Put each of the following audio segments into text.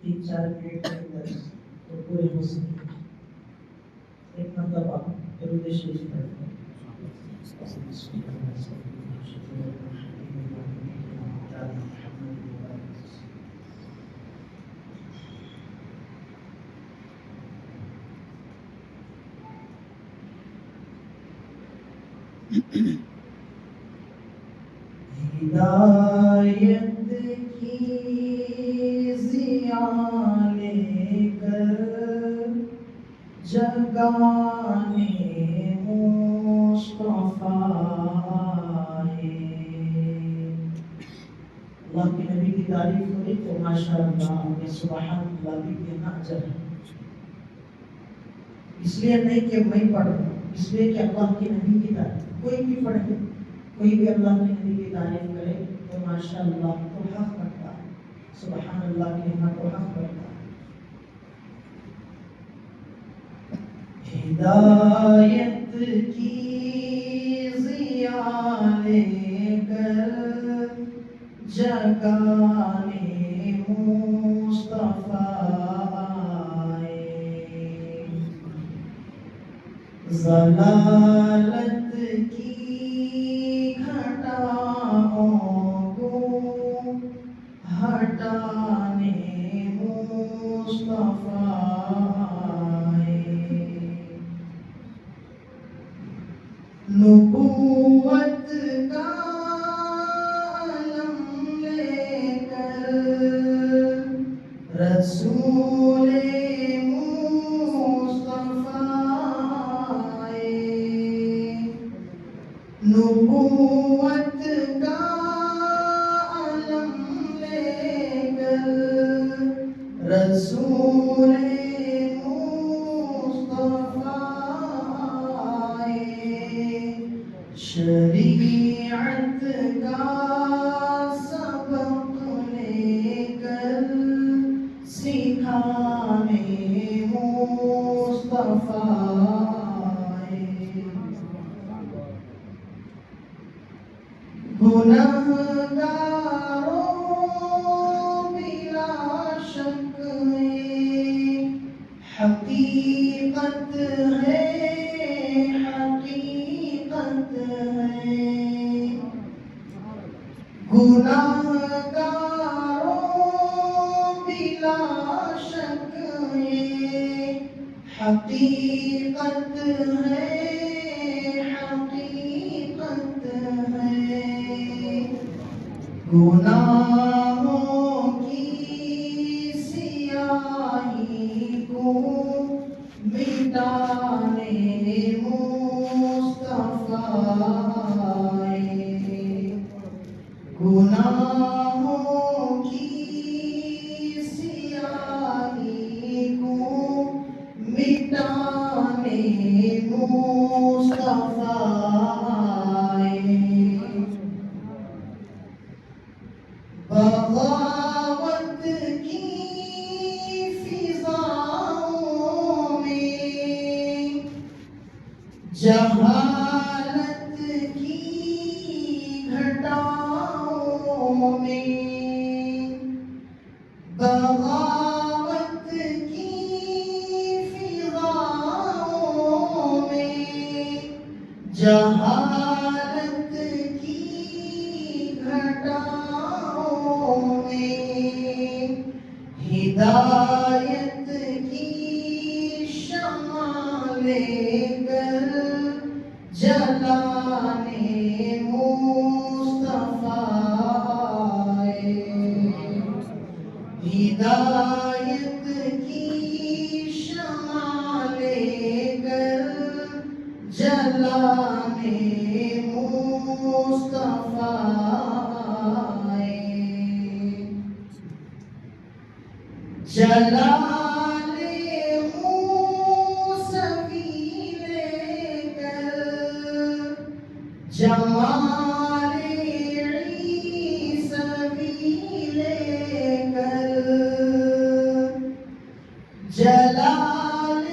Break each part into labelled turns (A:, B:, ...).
A: 3-4 minute کے اندر تو پورے ہو سکیں. ایک مرتبہ درود شریف پڑھتے ہیں. ہدایت کی ضیاء لے کر جگانے مصطفیٰ آئے. اللہ کے نبی کی تعریف ہوئی تو ماشاءاللہ یا سبحان اللہ بھی کہنا اجر ہے. اس لیے نہیں کہ میں پڑھ رہا ہوں، اس لیے کہ اللہ کے نبی کی تعریف کوئی بھی پڑھے، کوئی بھی اللہ کے نبی کی تعریف کرے تو ماشاءاللہ تو حق بنتا ہے. سبحان اللہ کہنا تو حق بنتا ہے. ہدایت کی ضیاء لے کر جگانے مصطفیٰ آئے. ضلالت کی گھٹاؤں کو ہٹانے مصطفیٰ آئے. نبوت کا علم لے کر رسول مصطفیٰ آئے. نبوت کا علم لے کر رسول شریعت کا سبق لے کر سکھانے مصطفیٰ آئے. گنہگاروں بلا شک میں حقیقت ہے، گنہگاروں بلا شک یہ حقیقت ہے، حقیقت ہے. گناہوں کی سیاہی کو مٹانے مصطفیٰ آئے. گناہوں کی سیاہی کو مٹانے مصطفیٰ آئے. بغاوت کی فضاؤں میں جہالت کی گھٹاؤں میں، بغاوت کی فضاؤں میں جہالت کی گھٹاؤں میں، ہدایت کی شمع لے کر جلانے مصطفیٰ آئے. ہدایت کی شمع لے کر جلانے مصطفیٰ آئے. جلال موسوی لے کر جمال عیسوی لے کر، جلال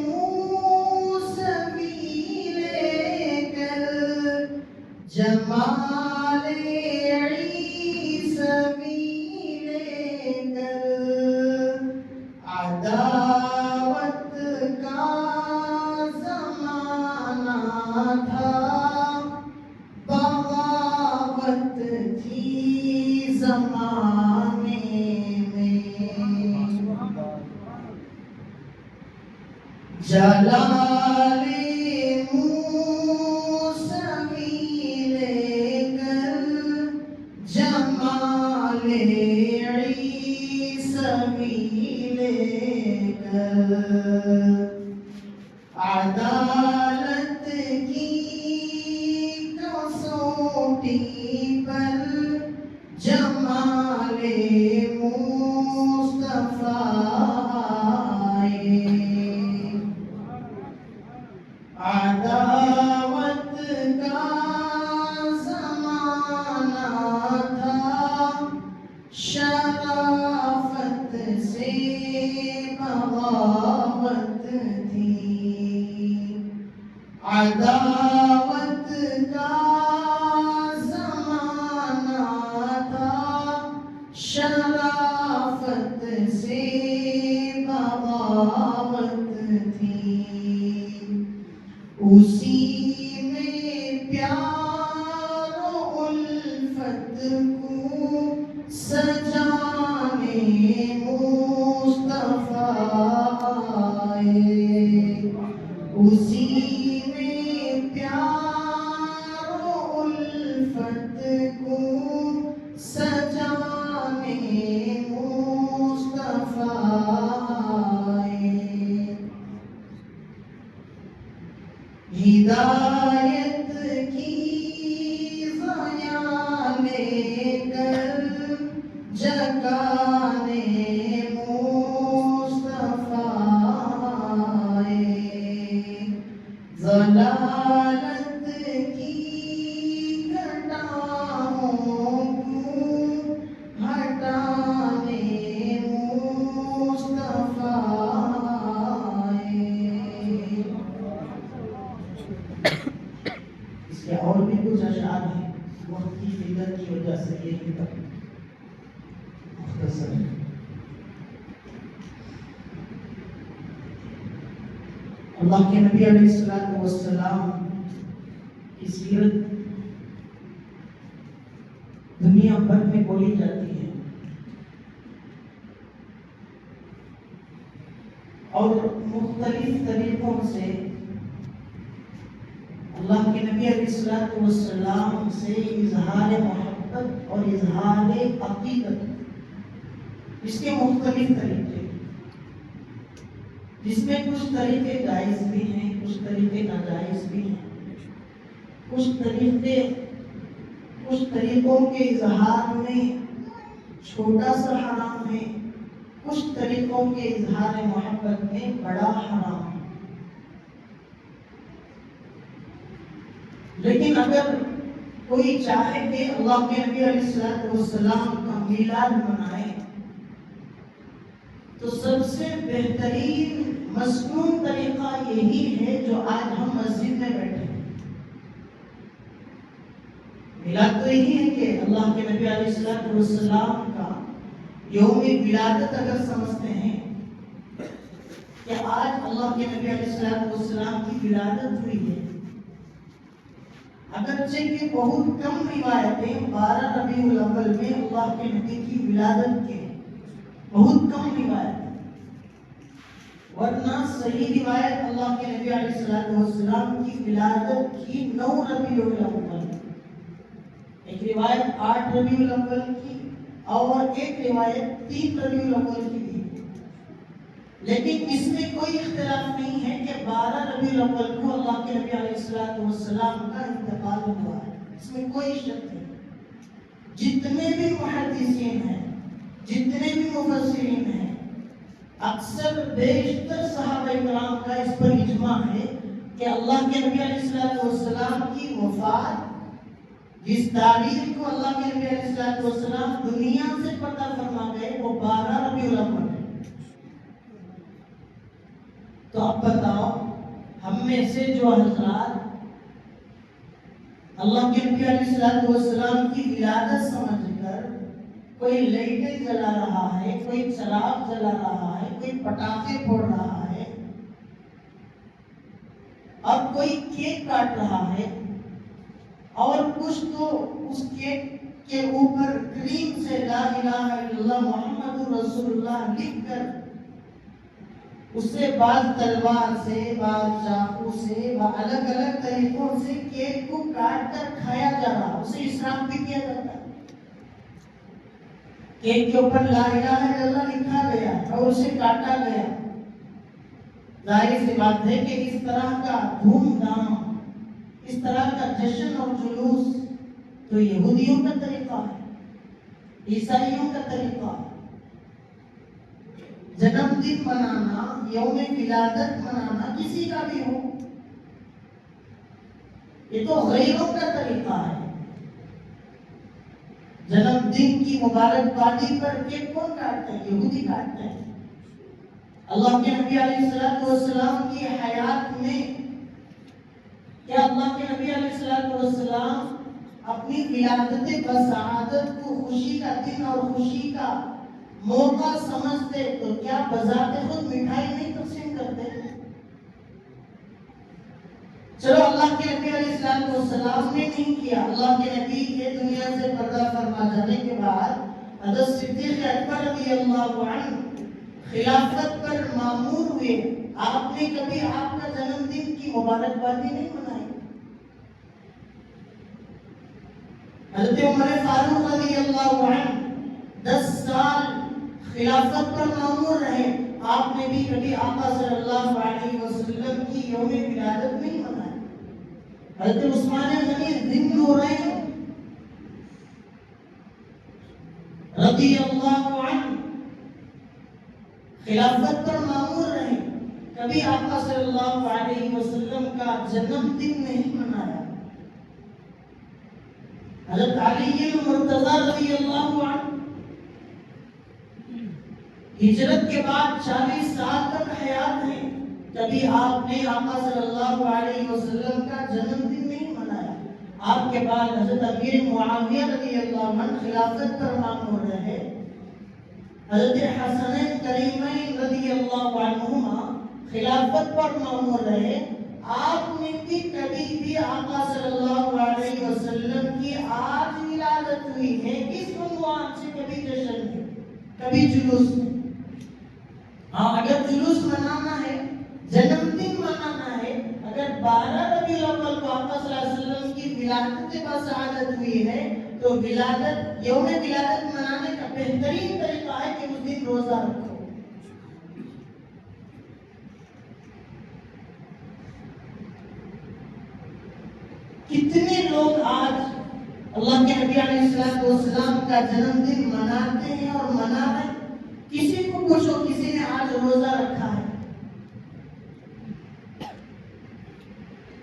A: موسوی لے کر جمال عیسوی لے کر جلال موسوی لے کر جمال عیسوی لے کر عدالت کی کسوٹی پر جمال مصطفیٰ آئے عداوت کا زمانہ تھا شرافت سے بغاوت تھی عداوت کا زمانہ تھا شرافت سے بغاوت تھی اسی میں پیار و الفت کو سجانے مصطفیٰ آئے اسی میں پیار و الفت کو سجانے مصطفیٰ آئے ہدایت کی ضیاء لے کر جگانے مصطفیٰ آئے ضلالت کی گھٹاؤں کو ہٹانے مصطفیٰ آئے اس کے اور بھی کچھ اشعار ہیں وقت کی قلت کی وجہ سے یہ کتاب مختصر ہے اللہ کے نبی علیہ السلام کی سیرت دنیا بھر میں بولی جاتی ہے اور مختلف طریقوں سے اللہ کے نبی علیہ السلام سے اظہار محبت اور اظہار عقیدت اس کے مختلف طریقے جس میں کچھ طریقے جائز بھی ہیں کچھ طریقے ناجائز بھی ہیں کچھ طریقوں کے اظہار میں چھوٹا سا حرام ہے کچھ طریقوں کے اظہار محبت میں بڑا حرام ہے لیکن اگر کوئی چاہے کہ اللہ کے نبی علیہ السلام کا میلاد منائے تو سب سے بہترین مسنون طریقہ یہی ہے جو آج ہم مسجد میں بیٹھے ہیں میلاد تو یہی ہے کہ اللہ کے نبی علیہ السلام کا یوم ولادت اگر سمجھتے ہیں کہ آج اللہ کے نبی علیہ السلام کی ولادت ہوئی ہے اگرچہ کہ بہت کم روایتیں 12 ربیع الاول میں اللہ کے نبی کی ولادت کے بہت کم روایت ورنہ صحیح روایت اللہ کے نبی علیہ السلام کی ولادت کی 9 ربیع الاول ایک روایت 8 ربیع الاول کی اور ایک روایت 3 ربیع الاول کی بھی لیکن اس میں کوئی اختلاف نہیں ہے کہ 12 ربیع الاول کو اللہ کے نبی علیہ السلام کا انتقال ہوا ہے اس میں کوئی شک نہیں جتنے بھی محدثین ہیں جتنے بھی مفسرین ہیں اکثر بیشتر صحابہ کرام کا اس پر اجماع ہے کہ اللہ کے نبی علیہ السلام کی وفات جس تاریخ کو اللہ کے نبی علیہ السلام دنیا سے پتہ فرما گئے وہ 12 ربیع الاول ہے تو اب بتاؤ ہم میں سے جو حضرات اللہ کے نبی علیہ السلام کی ولادت سمجھ کر کوئی لائٹیں جلا رہا ہے کوئی چراغ جلا رہا ہے کوئی پٹاخے پھوڑ رہا ہے اور کوئی کیک کاٹ رہا ہے اور کچھ تو اس کیک کے اوپر کریم سے لا الہ الا اللہ محمد رسول اللہ لکھ کر اسے بعض تلوار سے، بعض چاقو سے، الگ الگ طریقوں سے کیک کو کاٹ کر کھایا جا رہا، اسے اسراف بھی کیا جاتا ہے۔ کیک کے اوپر لا الہ الا اللہ لکھا گیا اور اسے کاٹا گیا۔ ظاہر سی بات ہے کہ اس طرح کا دھوم دھام، اس طرح کا جشن اور جلوس تو یہودیوں کا طریقہ ہے، عیسائیوں کا طریقہ ہے۔ جنم دن منانا، یوم ولادت منانا کسی کا بھی ہو، یہ تو غیروں کا طریقہ ہے۔ جنم دن کی مبارکبادی پر کیک کون کاٹتے ہیں؟ یہودی کاٹتے ہیں۔ اللہ کے نبی علیہ السلام کی حیات میں کیا اللہ کے نبی علیہ السلام اپنی ولادت بسعادت کو خوشی کا دن اور خوشی کا موقع سمجھتے تو کیا بذات خود مٹھائی نہیں تقسیم کرتے؟ چلو اللہ کے نبی علیہ السلام نے نہیں کیا، اللہ کے نبی کے دنیا سے پردہ فرما جانے کے بعد حضرت صدیق اکبر رضی اللہ عنہ خلافت پر مامور ہوئے، آپ نے کبھی آپ کا جنم دن کی مبارکبادی نہیں منائی۔ حضرت عمر فاروق رضی اللہ عنہ 10 سال خلافت پر مامور رہے، آپ نے بھی کبھی آقا صلی اللہ علیہ وسلم کی یوم ولادت نہیں منائی۔ حضرت عثمان غنی ذی النورین رضی اللہ عنہ خلافت پر مامور رہے، کبھی آقا صلی اللہ علیہ وسلم کا جنم دن نہیں منایا۔ حضرت علی المرتضی رضی اللہ عنہ ہجرت کے بعد 40 سال تک حیات ہیں، کبھی آپ نے آقا صلی اللہ علیہ وسلم کا جنم دن نہیں منایا۔ آپ کے بعد حضرت امیر معاویہ رضی اللہ عنہ خلافت پر مامور رہے، حضرت حسنین کریمین رضی اللہ عنہما خلافت پر مامور رہے، آپ نے بھی کبھی بھی آقا صلی اللہ علیہ وسلم کی آج ولادت ہوئی ہے اس عنوان سے کبھی جشن میں، کبھی جلوس میں۔ ہاں اگر جلوس منانا ہے، جنم دن منانا ہے، اگر 12 ربیع الاول کو آقا صلی اللہ علیہ وسلم کی ولادت بسعادت ہوئی ہے تو ولادت، یوم ولادت منانے کا بہترین طریقہ ہے کہ اس دن روزہ رکھو۔ کتنے لوگ آج اللہ کے نبی علیہ السلام کا جنم دن مناتے ہیں اور منا رہے ہیں؟ کسی کو پوچھو کسی نے آج روزہ رکھا ہے؟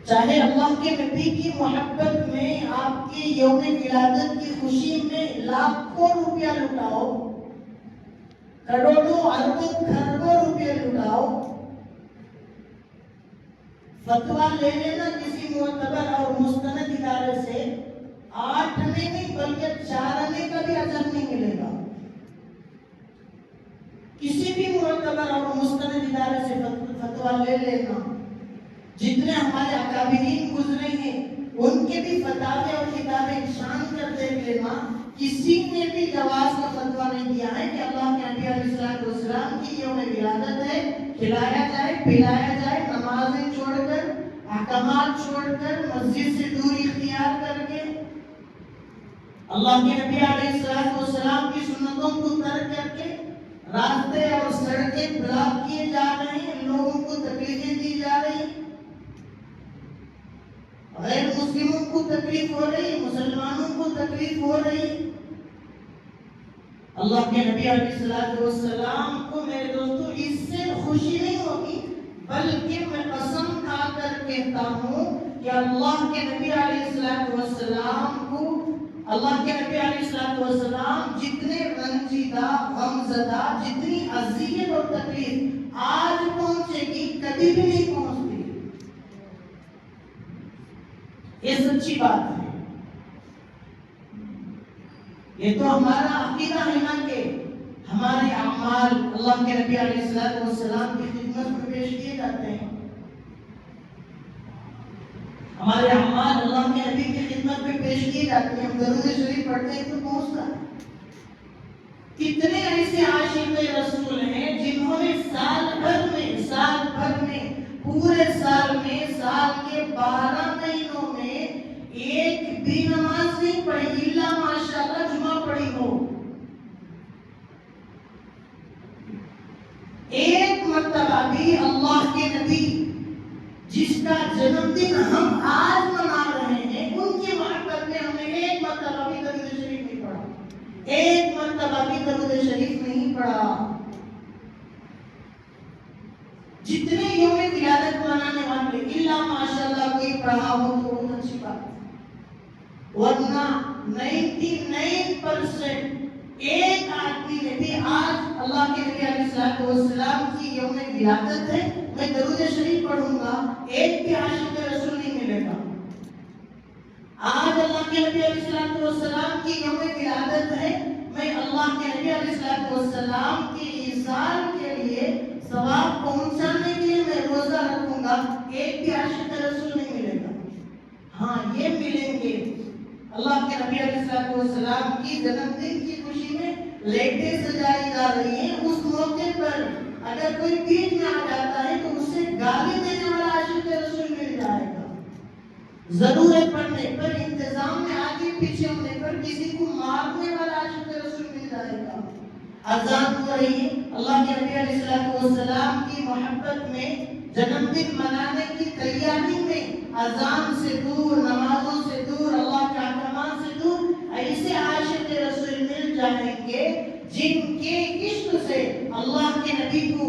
A: چاہے اللہ کے نبی کی محبت میں، آپ کی یوم ولادت کی خوشی میں لاکھوں روپیہ لٹاؤ، کروڑوں اربوں کھربوں روپیہ لٹاؤ، فتویٰ لے لینا کسی معتبر اور مستند ادارے سے، 8 آنے نہیں بلکہ 4 آنے کا بھی اجر نہیں ملے گا۔ کسی بھی معتبر اور مستند ادارے سے فتویٰ لے لینا، جتنے ہمارے اکابرین گزرے ہیں ان کے بھی فتاوے اور کتابیں شان کر دیکھ لینا، کسی نے بھی جواز کا فتویٰ نہیں دیا ہے کہ اللہ کے نبی علیہ السلام کی یوم ولادت ہے، کھلایا جائے پلایا جائے، نمازیں چھوڑ کر، احکامات چھوڑ کر، مسجد سے دوری اختیار کر کے، اللہ کے نبی علیہ السلام کی سنتوں کو ترک کر کے راستے اور سڑکیں بلاک کیے جا رہے ہیں، لوگوں کو تکلیفیں دی جا رہی ہیں، غیر مسلموں کو تکلیف ہو رہی، مسلمانوں کو تکلیف ہو رہی۔ اللہ کے نبی علیہ السلام کو میرے دوستو اس سے خوشی نہیں ہوگی، بلکہ میں قسم کھا کر کہتا ہوں کہ اللہ کے نبی علیہ السلام کو، اللہ کے نبی علیہ السلام جتنے رنجیدہ، غمزدہ، جتنی اذیت اور تکلیف آج پہنچے گی کبھی بھی نہیں پہنچتی۔ یہ سچی بات ہے، یہ تو ہمارا عقیدہ ہے نا کہ ہمارے اعمال اللہ کے نبی علیہ السلام کی خدمت میں پیش کیے جاتے ہیں، ہمارے اعمال اللہ کے نبی کی خدمت میں پیش کیے جاتے ہیں، ہم درود شریف پڑھتے ہیں تو پہنچتا ہے۔ کتنے ایسے عاشق رسول ہیں جنہوں نے سال بھر میں مرتبہ بھی اللہ کے نبی جس کا جنم دن ہم آج منا رہے ہیں ان کی محبت میں ہم نے ایک مرتبہ بھی درود شریف نہیں پڑھا، ایک مرتبہ بھی درود شریف نہیں پڑھا۔ جتنے یوم ولادت منانے والے اللہ ماشاءاللہ کوئی پڑھا ہو تو بہت اچھی بات ہے، ورنہ 99% ایک آدمی نے بھی آج اللہ کے نبی علیہ السلام کی یوم ولادت ہے میں درود شریف پڑھوں گا، ایک بھی عاشق رسول نہیں ملے گا۔ آج اللہ کے نبی علیہ السلام کی یوم ولادت ہے میں اللہ کے نبی علیہ السلام کی ایصال کے لیے ثواب پہنچانے کے لیے میں روزہ رکھوں گا، ایک بھی عاشق رسول نہیں ملے گا۔ ہاں یہ ملیں گے، اللہ کے نبی علیہ السلام کی جنم دن کی خوشی میں لیٹیں سجائی جا رہی ہیں، اس موقع پر اگر کوئی بیچ میں آ جاتا ہے تو اسے گالی دینے والا عاشق رسول مل جائے گا۔ ضرورت پڑنے پر، انتظام میں آگے پیچھے ہونے پر کسی کو مارنے والا عاشق رسول مل جائے گا۔ اذان ہو رہی ہے، اللہ کے نبی علیہ السلام کی محبت میں، جنم دن منانے کی تیاری میں اذان سے دور، نمازوں سے دور، اللہ کے احکامات سے دور ایسے عاشق رسول مل جائیں گے جن کے عشق سے اللہ کے نبی کو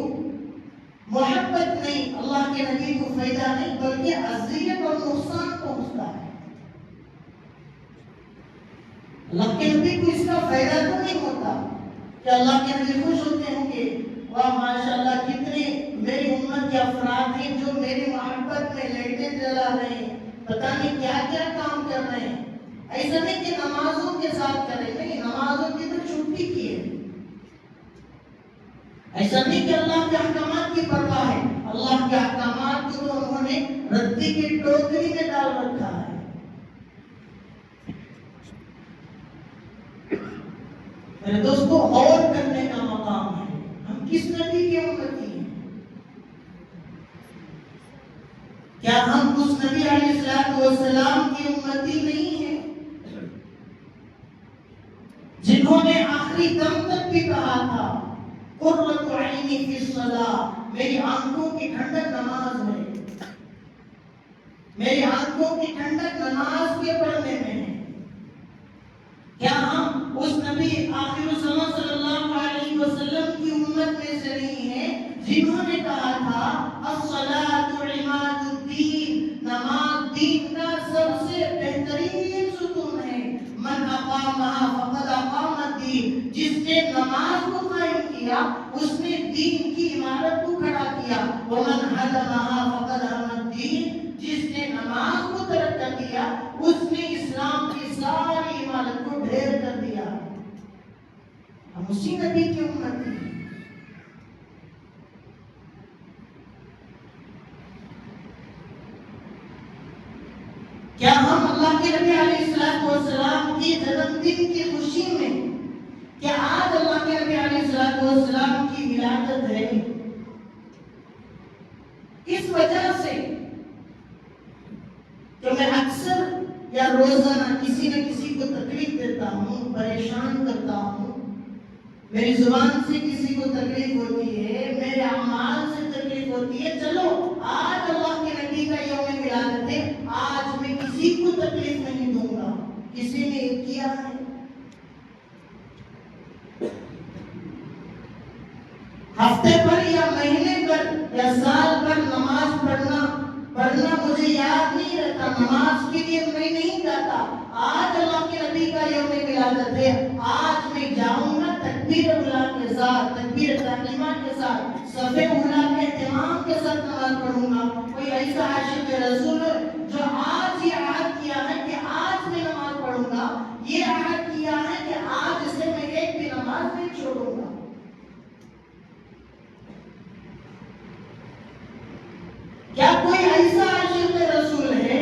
A: محبت نہیں، اللہ کے نبی کو فائدہ نہیں بلکہ اذیت اور نقصان پہنچتا ہے۔ اللہ کے نبی کو اس کا فائدہ تو نہیں ہوتا کہ اللہ کے نبی خوش ہوتے ہوں گے، واہ ماشاءاللہ کتنے میری امت کے افراد ہیں جو میری محبت میں لیٹیں جلا رہے ہیں، پتہ نہیں کیا کیا کام کر رہے ہیں۔ ایسا نہیں کہ نمازوں کے ساتھ کریں، نہیں، نمازوں کی تو چھٹی کی ہے۔ ایسا نہیں کہ اللہ کے احکامات کی پرواہ ہے، اللہ کے احکامات کو تو انہوں نے ردی کی ٹوکری میں ڈال رکھا ہے۔ میرے دوستو، غور کرنے کا مقام ہے، ہم کس نبی کے امتی ہیں؟ کیا ہم اس نبی علیہ السلام کی امتی نہیں ہیں جنہوں نے آخری دم تک بھی کہا تھا قرۃ عینی فی الصلاۃ، میری آنکھوں کی ٹھنڈک نماز ہے، میری آنکھوں کی ٹھنڈک نماز کے پڑھنے میں ہے؟ کیا ہم اس نبی آخر الزمان صلی اللہ علیہ وسلم کی امت میں سے نہیں ہیں جنہوں نے کہا تھا الصلاۃ عماد الدین، نماز دین کا سب سے بہترین ستون ہے، من اقامہا فقد اقام الدین، جس نے نماز کو قائم کیا اس نے دین کی عمارت کو کھڑا کیا، ومن ہدمہا فقد ہدم الدین، جس نے نماز کو ترک کر دیا اس نے اسلام کی ساری عمارت کو ڈھیر کر دیا۔ ہم اسی نبی کی امت ہیں۔ کیا ہم اللہ کے نبی علیہ السلام کی جنم دن کی خوشی میں، کیا آج اللہ کے نبی علیہ السلام کی ولادت ہے، اس وجہ سے کہ میں اکثر یا روزانہ کسی نہ کسی کو تکلیف دیتا ہوں، پریشان کرتا ہوں، میری زبان سے کسی کو تکلیف ہوتی ہے، میرے اعمال سے تکلیف ہوتی ہے، چلو آج اللہ کے نبی کا یوم ولادت ہے، آج میں کسی کو تکلیف نہیں دوں گا۔ کسی نے یہ کیا ہے؟ ہفتے پر یا مہینے پر یا سال پر نماز پڑھنا مجھے یاد نہیں رہتا، نماز کے لیے میں نہیں جاتا، آج اللہ کے نبی کا یوم ولادت ہے، آج میں جاؤں گا تکبیر اولیٰ کے ساتھ، تکبیر تحریمہ کے ساتھ، صف اولیٰ کے اہتمام کے ساتھ نماز پڑھوں گا۔ کوئی ایسا عاشق رسول جو آج یہ عہد کیا ہے کہ آج میں نماز پڑھوں گا، یہ عہد کیا ہے کہ آج سے میں ایک بھی نماز نہیں چھوڑوں گا۔ کیا کوئی ایسا عاشق رسول ہے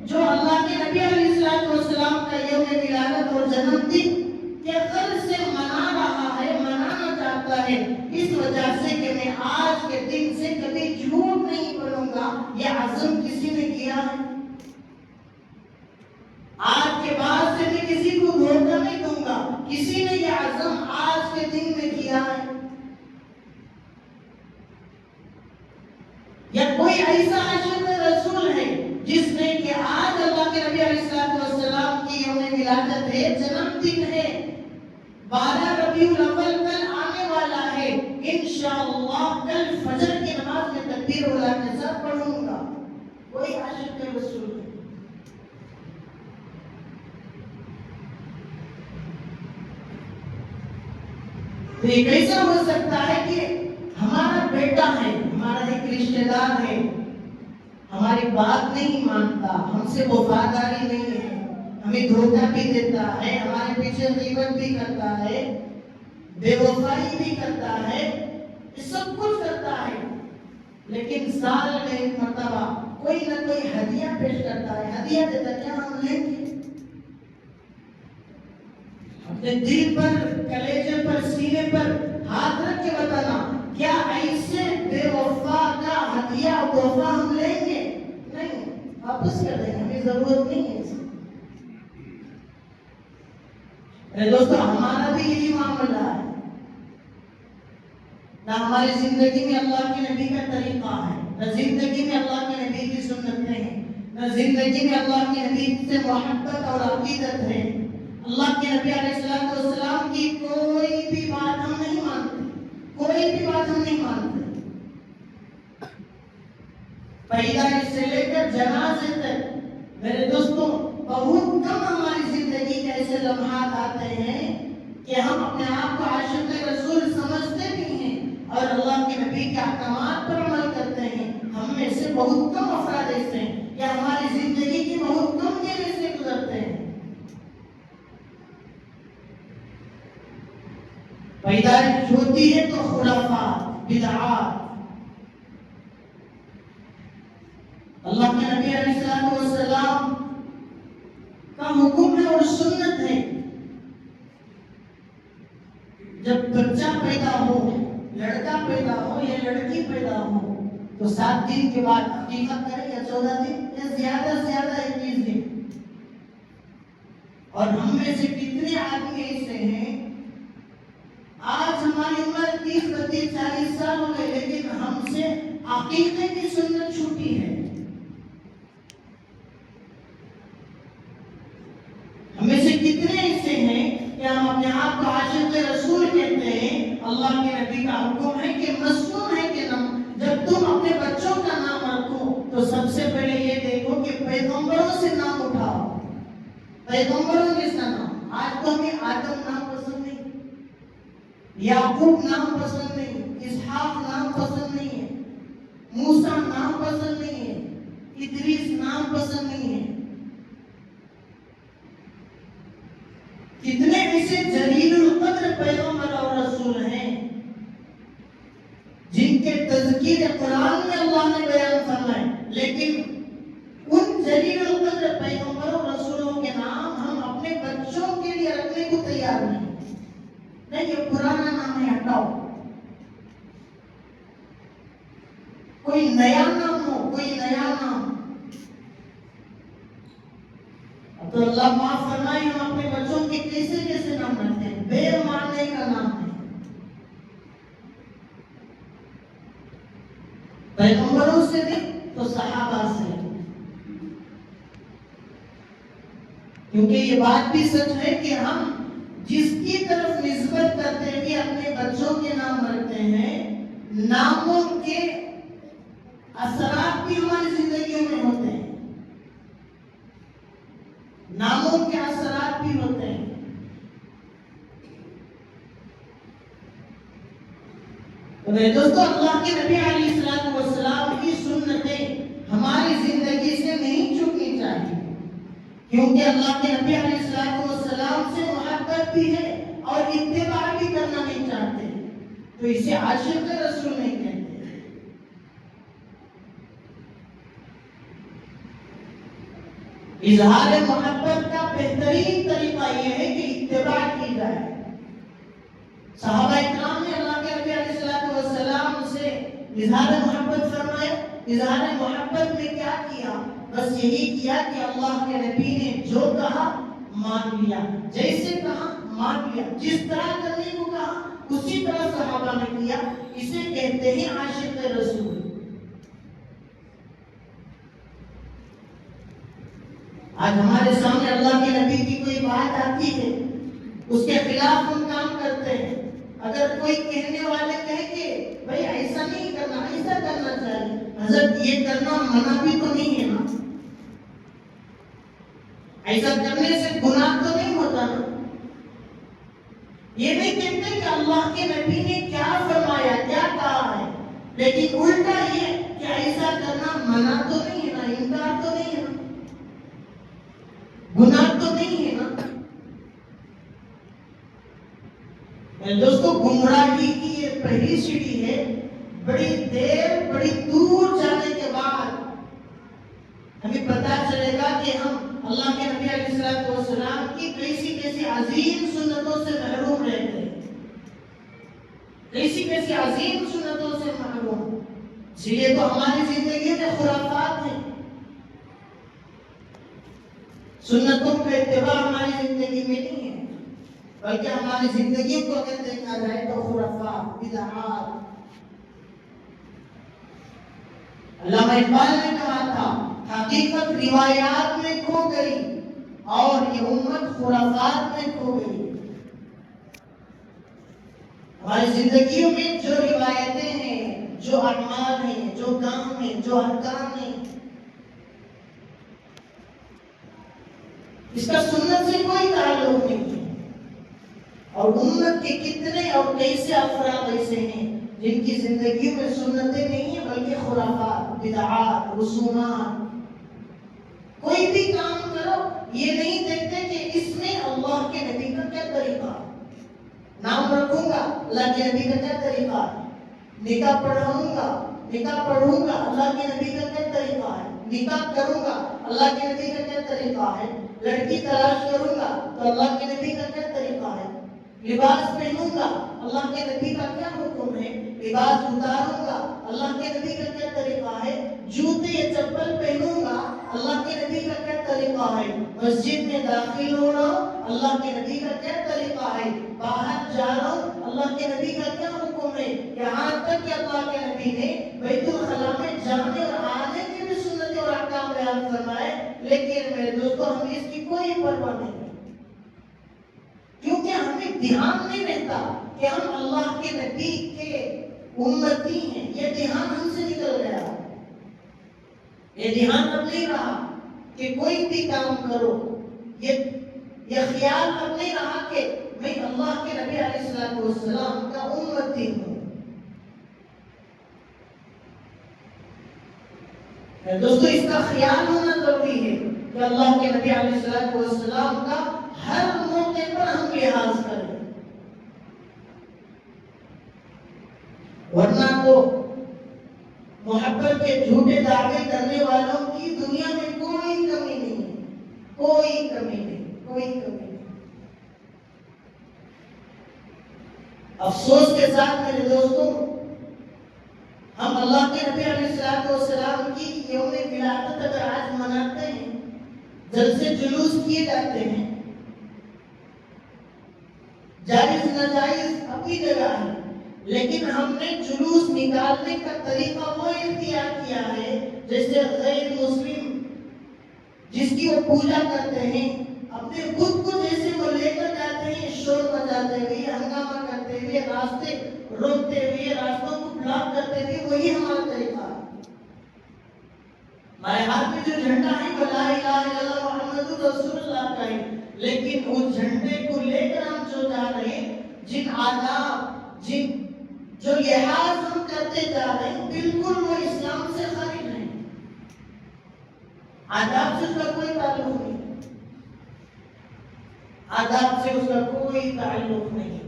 A: جو اللہ کے نبی علیہ السلام کا یوم ولادت اور جنم دن کے غرض سے منا رہا ہے، منانا چاہتا ہے، اس وجہ سے کہ میں آج کے دن سے کبھی جھوٹ نہیں بولوں گا، یہ عزم کسی نے کیا ہے؟ آج کے بعد سے میں کسی کو دھوکہ نہیں دوں گا، کسی نے یہ عزم آج کے دن میں کیا ہے؟ ایسا عاشق رسول ہے جس نے کہ آج اللہ کے نبی علیہ السلام کی یوم ولادت ہے، جنم دن ہے، 12 ربیع الاول کل آنے والا ہے، انشاءاللہ کل فجر کی نماز میں تکبیر اولا کے ساتھ پڑھوں گا. کوئی عاشق رسول ہے. تو یہ کیسا ہو سکتا ہے کہ ہمارا بیٹا ہے، ہمارا ایک رشتہ دار ہے، ہماری بات نہیں مانتا، ہم سے وفاداری نہیں ہے، ہمیں دھوکہ بھی دیتا ہے، ہمارے پیچھے غیبت بھی کرتا ہے، بے وفائی بھی کرتا ہے، یہ سب کچھ کرتا ہے، لیکن سال میں ایک مرتبہ کوئی نہ کوئی ہدیہ پیش کرتا ہے، ہدیہ دیتا ہے، کیا ہم لیں گے؟ اپنے دل پر، کلیجے پر، سینے پر ہاتھ رکھ کے بتانا، کیا ایسے بے وفا کا ہدیہ تحفہ ہم لیں گے؟ نہیں، واپس کر دیں گے، ہمیں ضرورت نہیں ہے. میرے دوستو، ہمارا بھی یہی معاملہ ہے. نہ ہماری زندگی میں اللہ کے نبی کا طریقہ ہے، نہ زندگی میں اللہ کے نبی کی سنتیں ہیں، نہ زندگی میں اللہ کے نبی سے محبت اور عقیدت ہے. اللہ کے نبی علیہ السلام کی کوئی بھی بات ہم نہیں مانتے، کوئی بھی بات ہم نہیں مانتے. پیدائش سے لے کر جنازے تک میرے دوستوں بہت کم ہماری زندگی کے ایسے لمحات آتے ہیں کہ ہم اپنے آپ کو عاشق رسول سمجھتے بھی ہیں اور اللہ کے نبی کے احکامات پر عمل کرتے ہیں. ہم میں سے بہت کم افراد ایسے ہیں کہ ہماری زندگی کی بہت کم دیر سے گزرتے ہیں. پیدائش ہوتی ہے تو خرافات، بدعات. اللہ کے نبی علیہ السلام کا حکم ہے اور سنت ہے، جب بچہ پیدا ہو، لڑکا پیدا ہو یا لڑکی پیدا ہو تو 7 دن کے بعد عقیقت کریں یا 14 دن یا زیادہ سے زیادہ 21 دن. اور ہم میں سے کتنے آدمی ایسے ہیں، آج ہماری عمر 30 32 40 سال ہو گئے لیکن ہم سے عقیقے کی سنت چھوٹی ہے. ہمیں سے کتنے ایسے ہیں کہ ہم اپنے آپ کو عاشق رسول کہتے ہیں. اللہ کے نبی کا حکم ہے کہ مسنون ہے کہ جب تم اپنے بچوں کا نام رکھو تو سب سے پہلے یہ دیکھو کہ پیغمبروں سے نام اٹھاؤ، پیغمبروں کے نام. آج تو ہمیں آدم نام پسند نہیں، یعقوب نام پسند نہیں، اسحاق نام پسند نہیں ہے، موسیٰ نام پسند نہیں ہے، ادریس نام پسند نہیں ہے. کتنے ایسے جلیل القدر پیغمبر اور رسول ہیں جن کے تذکیر قرآن میں اللہ نے بیان فرمائے، لیکن ان جلیل القدر پیغمبروں اور رسولوں کے نام ہم اپنے بچوں کے لیے رکھنے کو تیار نہیں. نہیں، یہ پرانا نام ہے، ہٹاؤ. کوئی نیا نام ہو، کوئی نیا نام. تو اللہ معاف فرمائے، ہم اپنے بچوں کے کیسے کیسے نام رکھتے ہیں، بے معنی کا نام ہے. پیغمبروں سے بھی تو صحابہ سے، کیونکہ یہ بات بھی سچ ہے کہ ہم جس کی طرف نسبت کرتے ہوئے اپنے بچوں کے نام رکھتے ہیں، ناموں کے اثرات بھی ہماری زندگیوں میں ہوتے ہیں، ناموں کے اثرات بھی ہوتے ہیں. تو میرے دوستو، اللہ کے نبی علیہ السلام کی سنتیں ہماری زندگی سے نہیں چھوٹنی چاہیے، کیونکہ اللہ کے نبی علیہ السلام سے محبت بھی ہے اور اتباع بھی کرنا نہیں چاہتے، تو اسے عاشق رسول نہیں کہتے. اظہار محبت کا بہترین طریقہ یہ ہے کہ اتباع کی جائے. صحابہ اکرام نے اللہ کے نبی علیہ السلام سے اظہار محبت فرمایا. اظہار محبت میں کیا کیا؟ بس یہی کیا کہ اللہ کے نبی نے جو کہا مان لیا، جیسے کہا مان لیا، جس طرح کرنے کو کہا اسی طرح صحابہ نے کیا. اسے کہتے ہیں عاشق رسول. آج ہمارے سامنے اللہ کے نبی کی کوئی بات آتی ہے، اس کے خلاف ہم کام کرتے ہیں۔ اگر کوئی کہنے والے کہے کہ بھائی ایسا نہیں کرنا، ایسا کرنا چاہیے، حضرت یہ کرنا منع بھی تو نہیں ہے نا، ایسا کرنے سے گناہ تو نہیں ہوتا نا۔ یہ نہیں کہتے کہ اللہ کے نبی نے کیا فرمایا، کیا کہا ہے، لیکن الٹا یہ کہ ایسا کرنا منع تو نہیں ہے نا، انکار تو نہیں ہے نا، گناہ تو نہیں ہے نا۔ دوستو، گمراہی کی یہ پہلی سیڑھی ہے۔ بڑی دیر، بڑی دور جانے کے بعد ہمیں پتا چلے گا کہ ہم اللہ کے نبی علیہ السلام کی کیسی کیسی عظیم سنتوں سے محروم رہ گئے، کیسی کیسی عظیم سنتوں سے محروم۔ اس لیے تو ہماری زندگی میں خرافات ہیں، سنتوں کا اتباع ہماری زندگی میں نہیں ہے، بلکہ ہماری زندگی کو اگر دیکھا جائے تو خرافات، بدعات۔ علامہ اقبال نے کہا تھا، حقیقت روایات میں کھو گئی اور یہ امت خرافات میں کھو گئی۔ ہماری زندگیوں میں جو روایتیں ہیں، جو اعمال ہیں، جو کام ہیں، جو احکام ہیں، اس کا سنت سے کوئی تعلق نہیں ہے۔ اور امت کے کتنے اور کیسے افراد ایسے ہیں جن کی زندگیوں میں سنتیں نہیں ہیں بلکہ خرافات، بدعات، رسومات۔ کوئی بھی کام کرو، یہ نہیں دیکھتے کہ اس میں اللہ کے نبی کا کیا طریقہ ہے۔ نام رکھوں گا، اللہ کے نبی کا کیا طریقہ ہے۔ نکاح پڑھاؤں گا، نکاح پڑھوں گا، اللہ کے نبی کا کیا طریقہ ہے۔ نکاح کروں گا، اللہ کے نبی کا کیا طریقہ ہے۔ لڑکی تلاش کروں گا تو اللہ کے نبی کا کیا طریقہ ہے۔ لباس پہنوں گا، اللہ کے نبی کا کیا حکم ہے۔ لباس اتاروں گا، اللہ کے نبی کا کیا طریقہ ہے۔ جوتے یا چپل پہنوں گا، اللہ کے نبی کا کیا طریقہ ہے۔ مسجد میں داخل ہو رہا ہوں، اللہ کے نبی کا کیا طریقہ ہے۔ باہر جا رہا ہوں، اللہ کے نبی کا کیا حکم ہے۔ یہاں تک کہ اللہ کے نبی نے بیت الخلاء میں جانے اور آنے کی بھی سنت اور احکام بیان فرمائے، لیکن میرے دوستو ہمیں اس کی کوئی پرواہ نہیں، کیونکہ ہمیں دھیان نہیں رہتا کہ ہم اللہ کے نبی کے امتی ہیں۔ یہ دھیان ہم سے نکل گیا، یہ دھیان اب نہیں رہا کہ کوئی بھی کام کرو، یہ خیال اب نہیں رہا کہ میں اللہ کے نبی علیہ السلام کا امتی ہوں۔ دوستو، اس کا خیال ہونا ضروری ہے کہ اللہ کے نبی علیہ السلام کا ہر موقع پر ہم لحاظ کریں، ورنہ تو محبت کے جھوٹے دعوے کرنے والوں کی دنیا میں کوئی کمی نہیں ہے، کوئی کمی نہیں، کوئی کمی نہیں۔ افسوس کے ساتھ میرے دوستوں، ہم اللہ کے نبی علیہ السلام کی یوم ولادت اگر آج مناتے ہیں، جلسے جلوس کیے جاتے ہیں، جائز ناجائز اپنی جگہ ہے، لیکن ہم نے جلوس نکالنے کا طریقہ وہ اختیار کیا ہے جیسے غیر مسلم جس کی وہ پوجا کرتے ہیں، اپنے خود کو جیسے وہ لے کر جاتے ہیں، شور مچاتے ہوئے، ہنگامہ کرتے ہوئے، راستے روکتے ہوئے، راستوں کو بلاک کرتے ہوئے، وہی ہمارا طریقہ ہے۔ ہمارے ہاتھ میں جو جھنڈا ہے وہ لا الہ الا اللہ محمد رسول اللہ کا ہے، لیکن اس جھنڈے کو لے کر ہم جو جا رہے ہیں، جن آداب، جو لحاظ ہم کرتے جا رہے ہیں، بالکل وہ اسلام سے خارج ہیں۔ آداب سے اس کا کوئی تعلق نہیں، آداب سے اس کا کوئی تعلق نہیں۔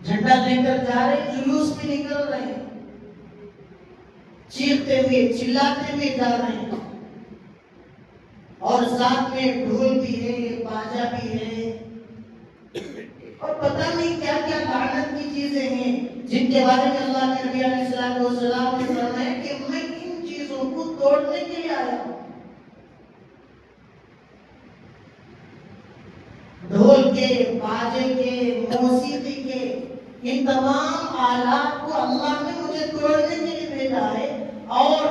A: جھنڈا لے کر جا رہے ہیں، جلوس میں نکل رہے ہیں، چیختے ہوئے چلاتے ہوئے جا رہے ہیں، اور ساتھ میں ڈھول بھی ہے، باجا بھی ہے، اور پتہ نہیں کیا کیا لعنت کی چیزیں ہیں جن کے بارے میں اللہ کے نبی علیہ السلام نے فرمایا کہ میں ان چیزوں کو توڑنے کے لیے آیا ہوں۔ ڈھول کے، باجے کے، موسیقی کے، ان تمام آلات کو اللہ نے مجھے توڑنے کے لیے بھیجا ہے، اور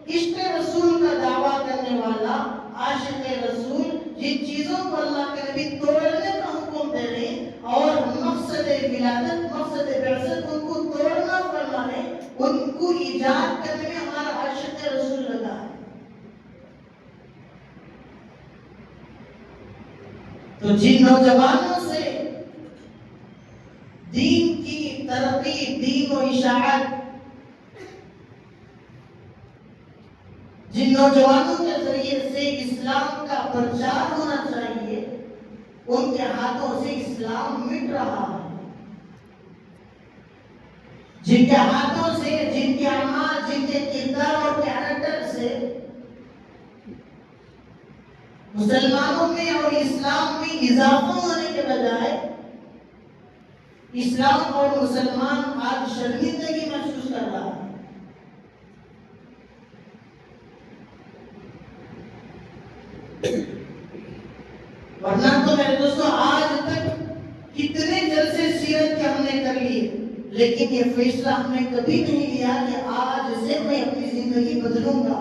A: عشق رسول کا دعویٰ کرنے والا عاشق رسول جن چیزوں کو اللہ کے نبی توڑنے کا حکم دے رہے ہیں اور مقصد ولادت مقصد بعثت ان کو توڑنا فرما رہے ہیں، ان کو ایجاد کرنے میں ہمارا عاشق رسول لگا ہے۔ تو جن نوجوانوں سے دین کی ترقی، دین و اشاعت، جن نوجوانوں کے ذریعے سے اسلام کا پرچار ہونا چاہیے، ان کے ہاتھوں سے اسلام مٹ رہا ہے۔ جن کے ہاتھوں سے، جن کے اعمال، جن کے کردار اور کیریکٹر سے مسلمانوں میں اور اسلام میں اضافہ ہونے کے بجائے اسلام اور مسلمان آج شرمندگی محسوس کر رہا ہے۔ ورنہ تو میرے دوستوں آج تک کتنے جلسے سیرت کے ہم نے کر لیے، لیکن یہ فیصلہ ہم نے کبھی نہیں لیا کہ آج سے میں اپنی زندگی بدلوں گا،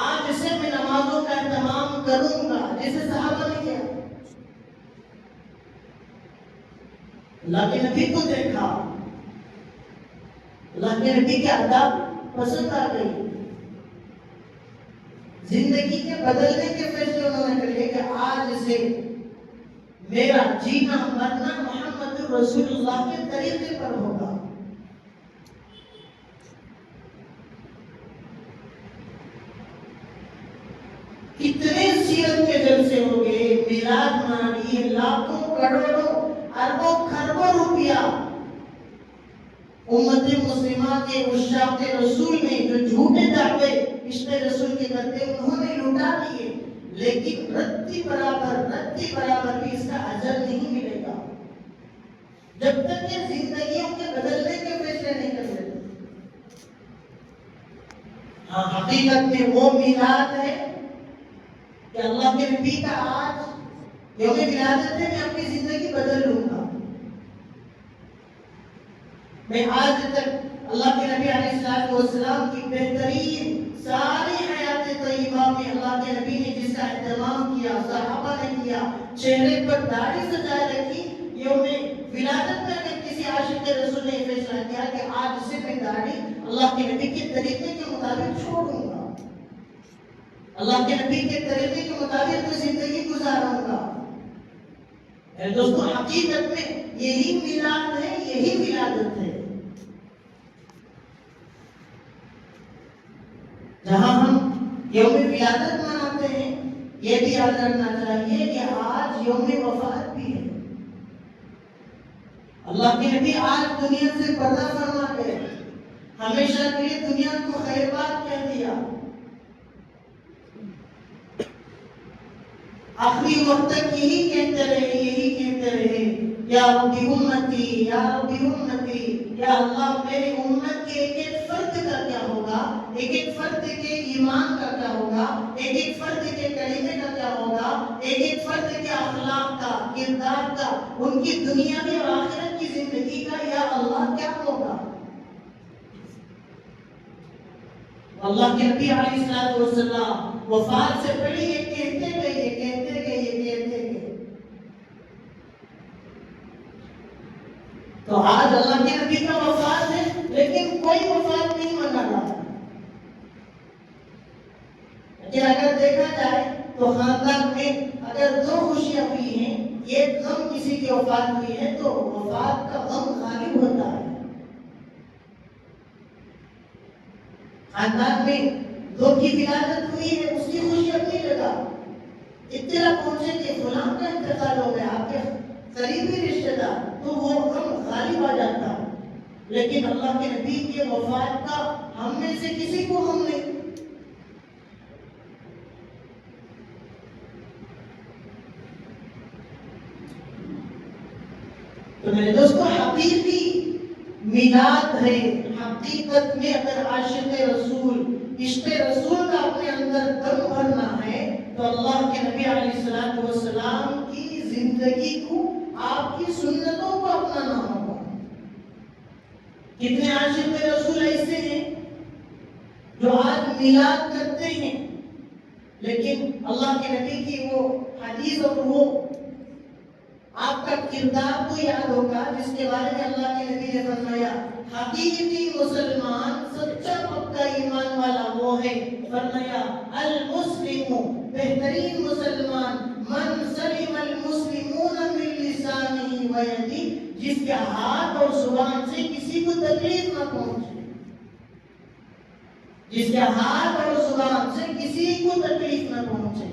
A: آج سے میں نمازوں کا اہتمام کروں گا، جیسے صحابہ نے کیا۔ اللہ کے نبی کو دیکھا، اللہ کے نبی کے آداب پسند آ گئی، زندگی کے بدلنے کے فیصلے انہوں نے کر لیے کہ آج سے میرا جینا مرنا محمد رسول اللہ کے طریقے پر ہوگا۔ کتنے سیرت کے جلسے ہو گئے، میلاد منا لیے، لاکھوں کروڑوں اربوں خربوں روپیہ امت مسلمہ کے عشاق رسول نے جو جھوٹے دعوے عشق رسول کے کرتے انہوں نے لوٹا لیے، لیکن رتی برابر بھی اس کا اجر نہیں ملے گا جب تک یہ زندگیوں کے بدلنے کے فیصلے نہیں کر لیتے۔ ہاں، حقیقت میں وہ میلاد ہے کہ اللہ کے نبی کا آج یوم ولادت ہے، میں اپنی زندگی بدل لوں گا۔ میں آج تک اللہ کے نبی علیہ السلام کی بہترین ساری حیات طیبہ میں اللہ کے نبی نے جس کا اہتمام کیا، صحابہ نے کیا، چہرے پر داڑھی سجائے رکھی، یوم ولادت میں اگر کسی عاشق رسول نے فیصلہ کیا کہ آج سے میں داڑھی اللہ کے نبی کے طریقے کے مطابق چھوڑوں گا، اللہ کے نبی کے طریقے کے مطابق میں زندگی گزاروں گا۔ دوستو، حقیقت میں یہی میلاد ہے، یہی ولادت ہے، جہاں ہم یوم ولادت مناتے ہیں۔ یہ بھی یاد رکھنا چاہیے کہ آج یوم وفات بھی ہے۔ اللہ کے نبی آج دنیا سے پردہ فرما گئے، ہمیشہ کے لیے دنیا کو خیر بات کہہ دیا، آخری وقت تک یہی کہتے رہے، یا ربی امتی، یا ربی امتی، یا اللہ میری امت کے ایک ایک فرد کا کیا ہوگا، ایک ایک فرد کے ایمان کا کیا ہوگا، ایک ایک فرد کے کلمے کا کیا ہوگا، ایک ایک فرد کے اخلاق کا، کردار کا، ان کی دنیاوی اور آخرت کی زندگی کا یا اللہ کیا ہوگا۔ اللہ کے نبی علیہ السلام وفات سے پہلے یہ کہتے گئے۔ تو آج اللہ کے نبی کا وفات ہے، لیکن کوئی وفات نہیں منا رہا۔ لیکن اگر دیکھا جائے تو خاندان میں اگر دو خوشیاں ہوئی ہیں، ایک غم کسی کی وفات ہوئی ہے تو وفات کا غم غالب ہوتا ہے۔ خاندان میں دو کی ولادت ہوئی ہے، اس کی خوشی اپنی جگہ، اطلاع پہنچے کہ فلاں کا انتقال ہو گیا، آپ کے قریبی رشتہ دار، تو وہ غم غالب آ جاتا ہے۔ لیکن اللہ کے نبی کے وفات کا ہم میں سے کسی کو غم نہیں۔ تو میرے دوستو، حقیقی میلاد ہے، حقیقت میں اگر عاشق رسول، عشق رسول کا اپنے اندر دم بھرنا ہے تو اللہ کے نبی علیہ السلام کی زندگی کو، آپ کی سنتوں کو اپنانا ہوگا۔ کتنے عاشق رسول ایسے ہیں جو آج میلاد کرتے ہیں، لیکن اللہ کے نبی کی وہ حدیث اور وہ آپ کا کردار کو یاد ہوگا جس کے بارے میں اللہ کے نبی نے فرمایا حقیقی مسلمان، سچا پکا ایمان والا وہ ہے، فرمایا المسلم، بہترین مسلمان، من سلم المسلمون من لسانه ویدی، جس کے ہاتھ اور زبان سے کسی کو تکلیف نہ پہنچے، جس کے ہاتھ اور زبان سے کسی کو تکلیف نہ پہنچے۔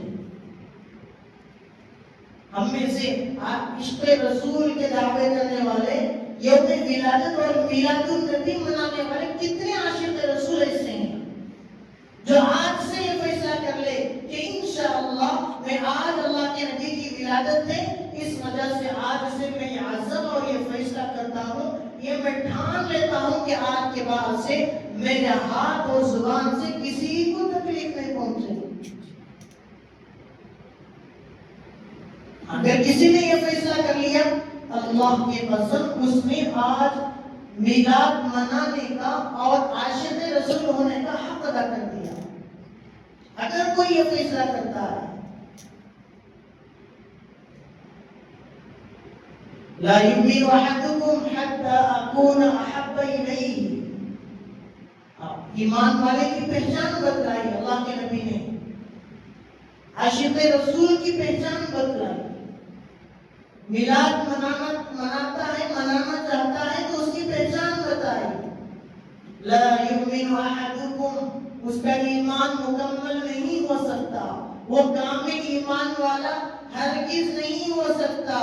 A: ہم میں سے عشق رسول کے دعوے کرنے والے، یوم ولادت اور میلاد النبی منانے والے کتنے عاشق رسول ایسے ہیں جو آج سے یہ فیصلہ کر لے کہ انشاءاللہ میں آج اللہ کے نبی کی ولادت ہے، اس وجہ سے آج سے میں یہ عزم اور یہ فیصلہ کرتا ہوں، یہ میں ٹھان لیتا ہوں کہ آج کے بعد سے میرے ہاتھ اور زبان سے کسی کو تکلیف نہیں پہنچے۔ اگر کسی نے یہ فیصلہ کر لیا، اللہ کی قسم اس نے آج میلاد منانے کا اور عاشق رسول ہونے کا حق ادا کر دیا۔ اگر کوئی یہ فیصلہ کرتا ہے، لا یؤمن احدکم حتی اکون احب الیہ، ایمان والے کی پہچان بتلائی اللہ کے نبی نے، عاشق رسول کی پہچان بتلائی۔ میلاد مناتا ہے، منانا چاہتا ہے تو اس کی پہچان بتائی۔ لا یؤمن احدکم، اس کا ایمان مکمل نہیں ہو سکتا، وہ کامل ایمان والا ہرگز نہیں ہو سکتا،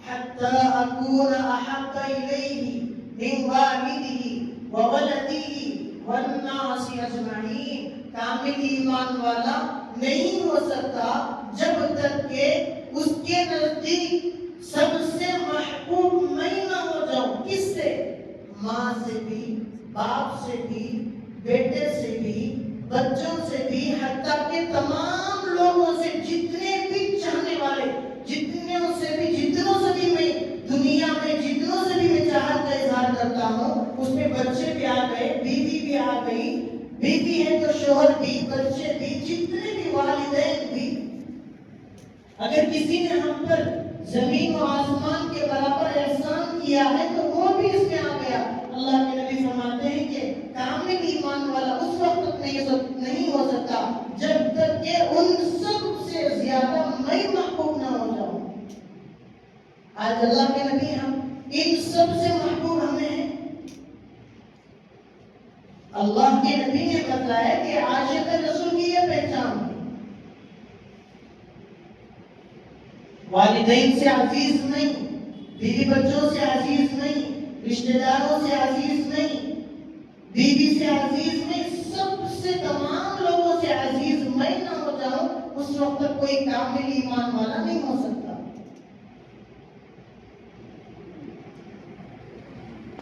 A: حتی اکون احب الیہ من والدہ وولدہ والناس اجمعین، کامل ایمان والا نہیں ہو سکتا جب تک کہ اس کے نزدیک سب سے محبوب میں نہ ہو جاؤں۔ کس سے؟ ماں سے بھی، باپ سے بھی، بیٹے سے بھی، بچوں سے بھی، حتیٰ کہ تمام لوگوں سے، جتنے بھی چاہنے والے، جتنوں سے بھی میں دنیا میں جتنوں سے بھی میں چاہت کا اظہار کرتا ہوں، اس میں بچے بھی آ گئے، بیوی بھی آ گئی، بیوی ہے تو شوہر بھی، بچے بھی، جتنے بھی والدین بھی۔ اگر کسی نے ہم پر زمین و آسمان کے برابر احسان کیا ہے تو وہ بھی اس میں آ گیا۔ اللہ کے نبی فرماتے ہیں کہ کامل ایمان والا اس وقت تک نہیں ہو سکتا جب تک کہ ان سب سے زیادہ میں محبوب نہ ہو جاؤں۔ آج اللہ کے نبی ہم ان سب سے محبوب ہمیں ہیں۔ اللہ کے نبی نے بتلایا کہ عاشق رسول کی یہ پہچان ہے، والدین سے عزیز نہیں، بیوی بچوں سے عزیز نہیں، رشتہ داروں سے عزیز نہیں، بیوی سے عزیز نہیں، سب سے، تمام لوگوں سے عزیز میں نہ ہو جاؤں، اس وقت تک کوئی کامل ایمان والا نہیں ہو سکتا۔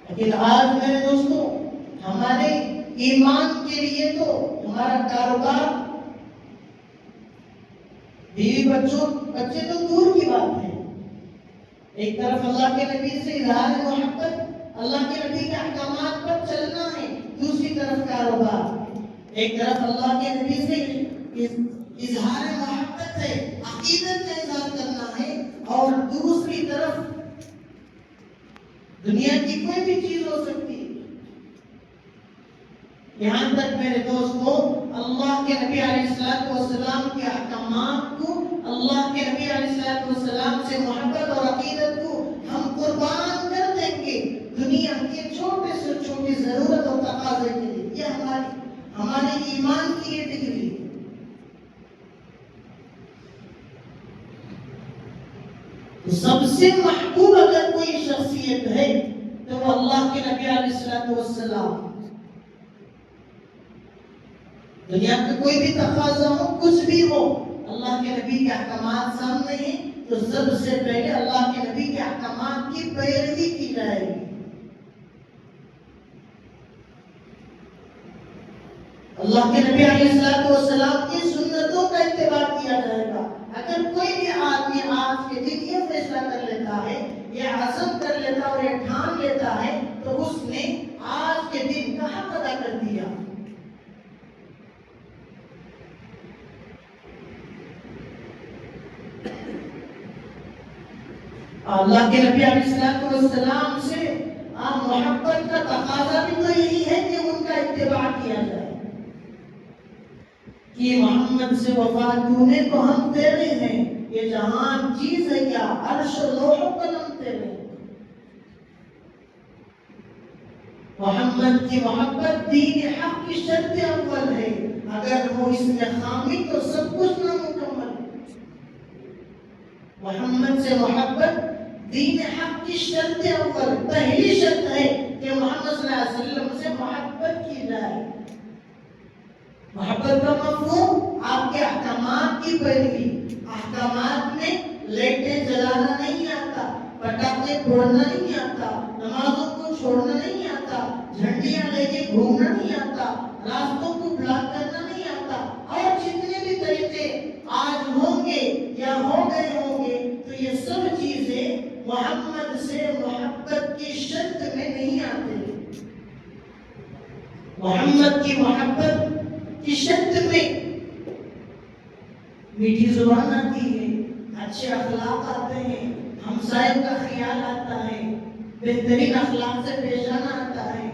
A: لیکن آج میرے دوستوں، ہمارے ایمان کے لیے تو ہمارا کاروبار، بیوی بچے تو دور کی بات ہے، ایک طرف اللہ کے نبی سے اظہار محبت، اللہ کے نبی کے احکامات پر چلنا ہے، دوسری طرف کاروبار، ایک طرف اللہ کے نبی سے اظہار محبت ہے، عقیدت کا اظہار کرنا ہے، اور دوسری طرف دنیا کی کوئی بھی چیز ہو سکتی ہے۔ یہاں تک میرے دوستوں، اللہ کے نبی علیہ السلام کے احکامات کو، اللہ کے نبی علیہ السلام سے محبت اور عقیدت کو ہم قربان کر دیں گے دنیا کے چھوٹے سے چھوٹی ضرورت اور تقاضے کے لیے۔ یہ ہمارے ایمان کی یہ ڈگری ہے۔ سب سے محبوب اگر کوئی شخصیت ہے تو وہ اللہ کے نبی علیہ السلام۔ دنیا کا کوئی بھی تقاضا ہو، کچھ بھی ہو، اللہ کے نبی کے احکامات سامنے ہیں تو سب سے پہلے اللہ کے نبی کے احکامات کی پیروی کی جائے گی۔ اللہ کے نبی علیہ السلام کی سنتوں کا اتباع کیا جائے گا۔ اگر کوئی بھی آدمی آج کے دن یہ فیصلہ کر لیتا ہے، یہ عزم کر لیتا اور یہ ٹھان لیتا ہے تو اس نے آج کے دن کا حق ادا کر دیا۔ اللہ کے نبی علیہ السلام سے محبت کا تقاضا بھی تو یہی ہے کہ ان کا اتباع کیا جائے، کہ محمد سے وفا تونے تو ہم تیرے ہیں، یہ جہان چیز ہے کیا، عرش لوح و قلم تیرے۔ محمد کی محبت دین حق کی شرط اول ہے، اگر وہ اس میں خامی تو سب کچھ نامکمل۔ محمد سے محبت دین حق کی شرط اول، پہلی شرط ہے کہ محمد صلی اللہ علیہ وسلم سے محبت کی جائے۔ محبت کا مفہوم آپ کے احکامات کی پیروی، احکامات میں لائٹیں جلانا نہیں آتا، پٹاخے پھوڑنا نہیں آتا، نمازوں کو چھوڑنا نہیں آتا، جھنڈیاں لے کے گھومنا نہیں آتا، راستوں کو بلاک کرنا نہیں آتا، اور جتنے بھی طریقے آج ہوں گے یا ہو گئے ہوں گے، تو یہ سب چیزیں محمد سے محبت کی شرط میں نہیں آتے۔ محمد کی محبت کی شرط میں میٹھی زبان آتی ہے، اچھے اخلاق آتے ہیں، ہمسایوں کا خیال آتا ہے، بہترین اخلاق سے پیش آنا آتا ہے،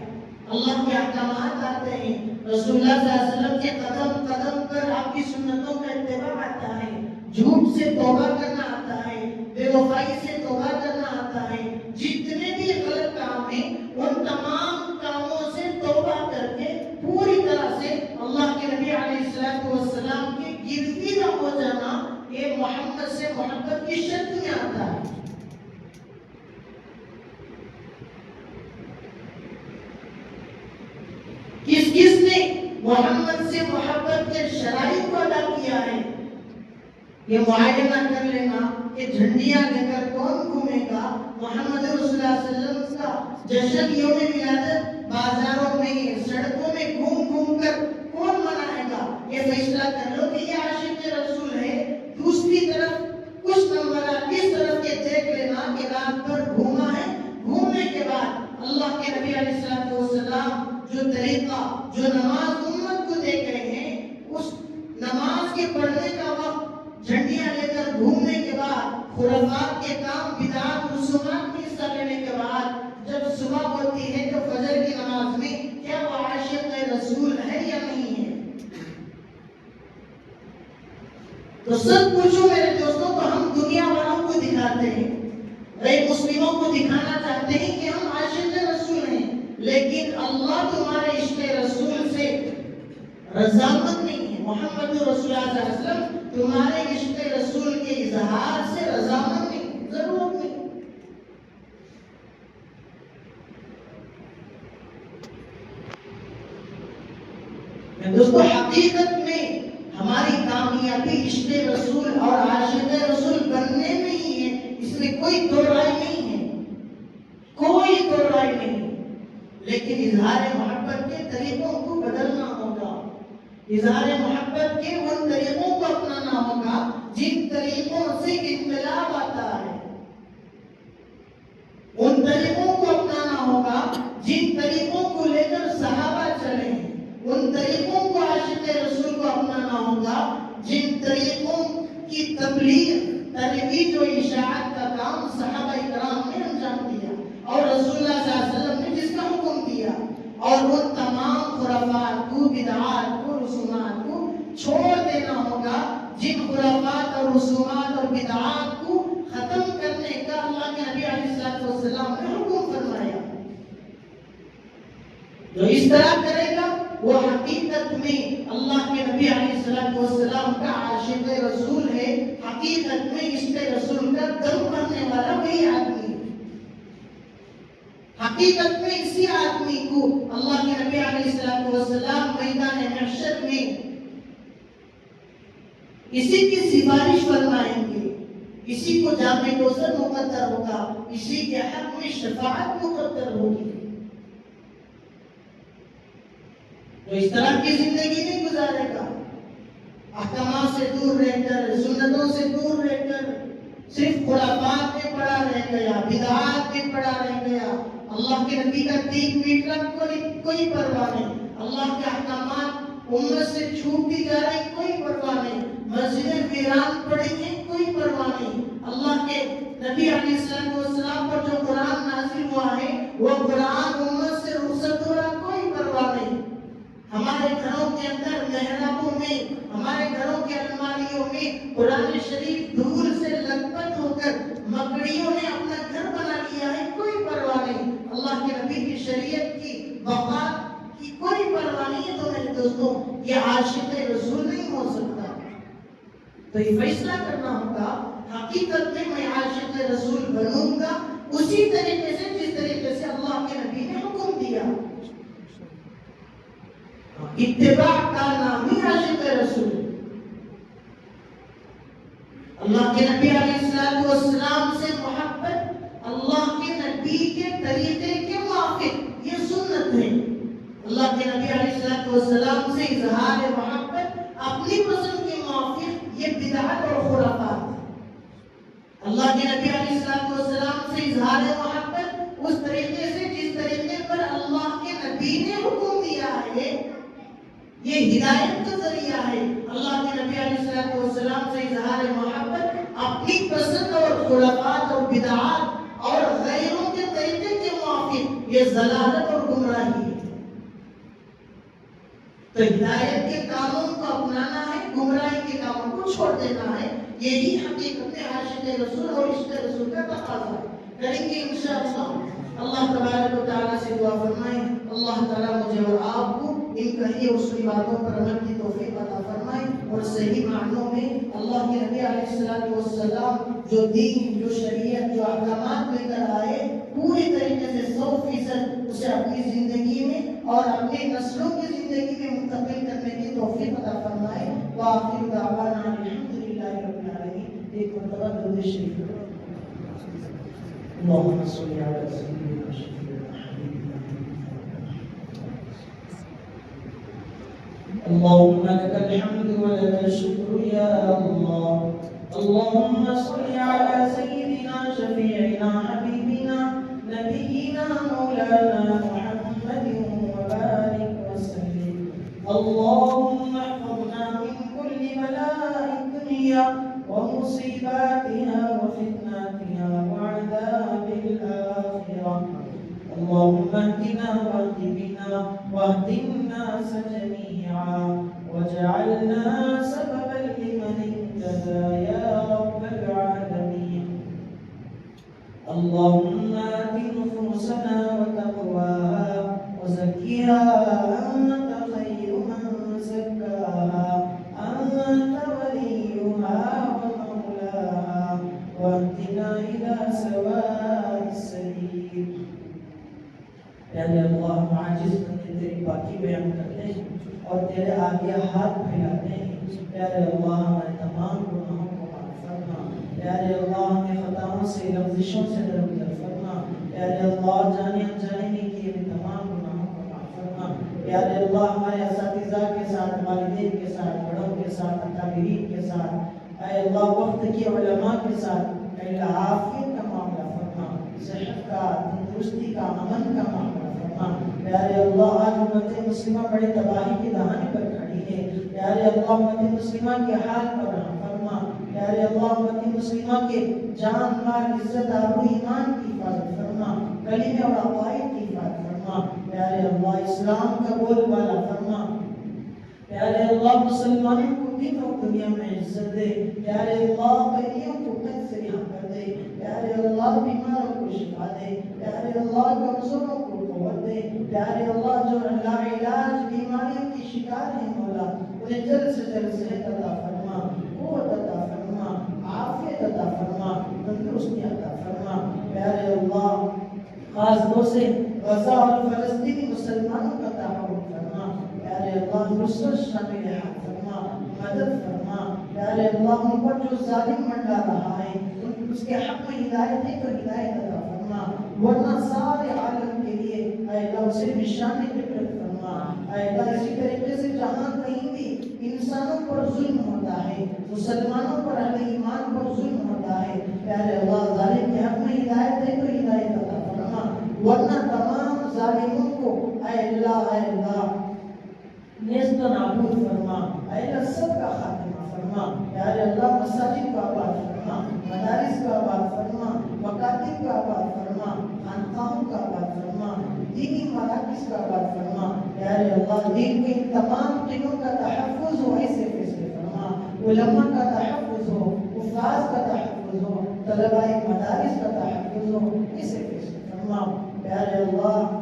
A: اللہ کے احکامات آتے ہیں، رسول اللہ صلی اللہ علیہ وسلم کے قدم قدم پر آپ کی سنتوں کا اتباع آتا ہے، جھوٹ سے توبہ کرنا آتا ہے، بے وفائی سے توبہ کرنا آتا ہے، جتنے بھی غلط کام ہیں ان تمام کاموں سے توبہ کر کے پوری طرح سے اللہ کے نبی علیہ السلام کے گرویدہ ہو جانا، یہ محمد سے محبت کی شرط میں آتا ہے۔ کس کس نے محمد سے محبت کے شرائط کو ادا کیا ہے، یہ معائنہ کر لینا کہ جھنڈیاں لے کر کون گھومے گا، محمد رسول اللہ صلی اللہ علیہ وسلم کا جشن یوم ولادت بازاروں میں سڑکوں میں گھوم گھوم کر کون منائے گا، یہ فیصلہ کر لو کہ یہ عاشق رسول ہے۔ دوسری طرف کچھ نمبرات اس طرف کے دیکھ لینا کہ رات بھر گھوما ہے، گھومنے کے بعد اللہ کے نبی علیہ السلام جو طریقہ جو نماز امت کو دیکھ رہے ہیں، اس نماز کے پڑھنے کا وقت جھنڈیاں لے کر گھومنے کے بعد، خرافات کے کام بدعات رسومات میں حصہ لینے کے بعد جب صبح ہوتی ہے تو فجر کی نماز میں کیا وہ عاشق رسول ہے یا نہیں ہے؟ تو سب پوچھو میرے دوستوں، تو ہم دنیا والوں کو دکھاتے ہیں، غیر مسلموں کو دکھانا چاہتے ہیں کہ ہم عاشق رسول ہیں، لیکن اللہ تمہارے عشق رسول سے رضامند نہیں ہے۔ محمد رسول اللہ صلی اللہ علیہ وسلم تمہارے عشق رسول کے اظہار سے رضامند نہیں، ضرورت نہیں۔ دوستو، حقیقت میں ہماری کامیابی عشق رسول اور عاشق رسول بننے میں ہی ہے، اس میں کوئی دو رائے نہیں ہے، کوئی دو رائے نہیں۔ لیکن اظہار محبت کے طریقوں کو بدلنا ہوگا، اظہار محبت کے ان طریقوں کو اپنانا ہوگا جن طریقوں سے انقلاب آتا ہے، ان طریقوں کو اپنانا ہوگا جن طریقوں کو لے کر صحابہ چلے، ان طریقوں کو عاشق رسول کو اپنانا ہوگا جن طریقوں کی تبلیغ، ترویج و اشاعت کا کام صحابہ کرام نے انجام دیا اور رسول اللہ صلی اللہ علیہ وسلم نے جس کا حکم دیا، اور ان تمام خرافات کو، بدعات کو، رسومات کو چھوڑ دینا ہوگا جن خرافات اور رسومات اور بدعات کو ختم کرنے کا اللہ کے نبی علیہ السلام نے حکم فرمایا۔ جو اس طرح کرے گا وہ حقیقت میں اللہ کے نبی علیہ السلام کا عاشق رسول ہے، حقیقت میں عشق رسول کا دم بھرنے والا وہی آدمی ہے۔ حقیقت میں اسی آدمی کو اللہ کے نبی علیہ السلام میدان محشر میں اسی کی سفارش فرمائیں گے، اسی کو جام کوثر مقدر ہوگا، اسی کے حق میں شفاعت مقدر ہوگی۔ تو اس طرح کی زندگی نہیں گزارے گا، احکامات سے دور رہ کر، سنتوں سے دور رہ کر، صرف خرافات میں پڑا رہ گیا، بدعات میں پڑا رہ گیا، اللہ کے نبی کا تین میٹر کوئی پرواہ نہیں، اللہ کے احکامات امت سے چھوٹ دی جا رہی کوئی پرواہ نہیں، مسجدیں ویران پڑی ہیں کوئی پرواہ نہیں، اللہ کے نبی علیہ السلام پر جو قرآن نازل ہوا ہے وہ قرآن امت سے رخصت ہو رہا، کوئی پرواہ نہیں۔ ہمارے گھروں کے اندر محرابوں میں، ہمارے گھروں کے الماریوں میں قرآن شریف دھول سے لت پت ہو کر مکڑیوں نے اپنا گھر بنا لیا ہے، کوئی پرواہ نہیں۔ اللہ کے نبی کی شریعت کی بقا کی کوئی پرواہ نہیں ہے۔ تو میرے دوستوں، یہ عاشق رسول نہیں ہو سکتا۔ تو یہ فیصلہ کرنا ہوگا، حقیقت میں عاشق رسول بنوں گا اسی طریقے سے جس طریقے سے اللہ کے نبی نے حکم دیا۔ اتباع کا نام ہی عاشق رسول۔ اللہ کے نبی علیہ السلام سے محبت، اللہ کے نبی کے طریقے کے موافق، یہ سنت ہے۔ اللہ کے نبی علیہ السلام سے اظہار محبت اپنی پسند کے موافق، یہ بدعت اور خرافات۔ اللہ کے نبی علیہ السلام سے اظہار محبت اس طریقے سے جس طریقے پر اللہ کے نبی نے حکم دیا ہے، یہ ہدایت کا ذریعہ ہے۔ اللہ کے نبی علیہ السلام سے اظہار محبت اپنی پسند اور خرافات اور بدعات اور غیروں کے طریقے کے موافق، یہ ضلالت اور گمراہی ہے۔ تو ہدایت کے کاموں کو اپنانا ہے، گمراہی کے کاموں کو چھوڑ دینا ہے، یہی حقیقت عاشق رسول اور عشق رسول کا تقاضا ہے۔ کریں گے انشاءاللہ۔ اللہ تبارک و تعالیٰ سے دعا فرمائیں، اللہ تعالیٰ مجھے اور آپ کو ان کہی اور سنی باتوں پر عمل کی توفیق عطا فرمائیں، اور صحیح معنوں میں اللہ کے نبی علیہ السلام جو دین، جو شریعت، جو احکامات لے کر آئے، پوری طریقے سے 100% اسے اپنی زندگی میں اور اپنی نسلوں کی زندگی میں منتقل کرنے کی توفیق عطا فرمائے۔ وآخر دعوانا الحمدللہ رب العالمین۔ ایک مرتبہ درود شریف اللهم صل على سيدنا شفيعنا حبيبنا اللهم لك الحمد ولك الشكر يا الله. اللهم صل على سيدنا شفيعنا حبيبنا نبينا مولانا محمد وبارك وسلم. اللهم احفظنا من كل بلاء الدنيا ومصيباتها وفتناتها وعذاب الآخرة. اللهم اهدنا واهد بنا واهد الناس جميعا واجعلنا سببا لمن اهتدى يا رب العالمين. اللهم آت نفوسنا وتقواها وزكها أنت خير من زكاها أنت وليها ومولاها واهدنا إلى سواء السبيل. پیارے اللہ، ہم عاجز بندے تیری پاکی بیان کرتے ہیں اور تیرے آگے ہاتھ پھیلاتے ہیں۔ پیارے اللہ، ہمارے تمام گناہوں کو معاف فرما۔ پیارے اللہ، ہمیں خطاؤں سے، لغزشوں سے درگزر فرما۔ پیارے اللہ، جانے انجانے میں کیے ہوئے تمام گناہوں کو معاف فرما۔ پیارے اللہ، ہمارے اساتذہ کے ساتھ، والدین کے ساتھ، بڑوں کے ساتھ، اکابرین کے ساتھ، اے اللہ وقت کے علماء کے ساتھ، اے اللہ عافیت کا معاملہ فرما، صحت کا، تندرستی کا، امن کا معاملہ فرما۔ پیارے اللہ، آج امت مسلمہ بڑے تباہی کی دہانے پر کھڑی ہے۔ پیارے اللہ، امت مسلمہ کے حال پر رحم فرما۔ پیارے اللہ، امت مسلمہ کے جان، مال، عزت، آبرو، ایمان کی حفاظت فرما، کلمے اور عقائد کی حفاظت فرما۔ پیارے اللہ، اسلام کا بول بالا فرما۔ پیارے اللہ، مسلمانوں کو دین اور دنیا میں عزت دے۔ پیارے اللہ، قیدیوں کو قید سے رہا کر دے۔ پیارے اللہ، بیماروں کو شفا دے۔ پیارے اللہ، کمزوروں کو قوت دے۔ پیارے اللہ، جو لا علاج بیماریوں کی شکار ہیں مولا، انہیں جلد سے جلد صحت عطا فرما، قوت عطا فرما، عافیت عطا فرما، تندرستی عطا فرما۔ پیارے اللہ، خاص طور سے غزہ اور فلسطینی مسلمانوں کا تعاون فرما۔ پیارے اللہ، نصرت شامل حق فرما، مدد فرما۔ پیارے اللہ، ان پر جو ظالم منڈا رہا ہے، اس کے حق میں ہدایت ہے تو ہدایت عطا فرما، ورنہ سارے عالم کے لیے اے اللہ اسے نشان عبرت فرما۔ اے اللہ، اسی طریقے سے جہاں کہیں بھی انسانوں پر ظلم ہوتا ہے، مسلمانوں پر، اہل ایمان پر ظلم ہوتا ہے، پیارے اللہ ظالم کے حق میں ہدایت ہے تو ہدایت عطا فرما، ورنہ تمام ظالموں کو اے اللہ نیست و نابود فرما۔ اے اللہ، سب کا خاتمہ فرما۔ پیارے اللہ، مساجد کو آباد فرما۔ فرما، مدارس کا آباد فرما، مکاتب کا آباد فرما، خانقاہوں کا آباد فرما، دینی مراکز کا آباد فرما۔ پیارے اللہ دین کے تمام قلعوں کا تحفظ ہو، ایسے فیصلے فرما، علماء کا تحفظ ہو، حفاظ کا تحفظ ہو، طلباء مدارس کا تحفظ ہو، ایسے فیصلے فرما۔ پیارے اللہ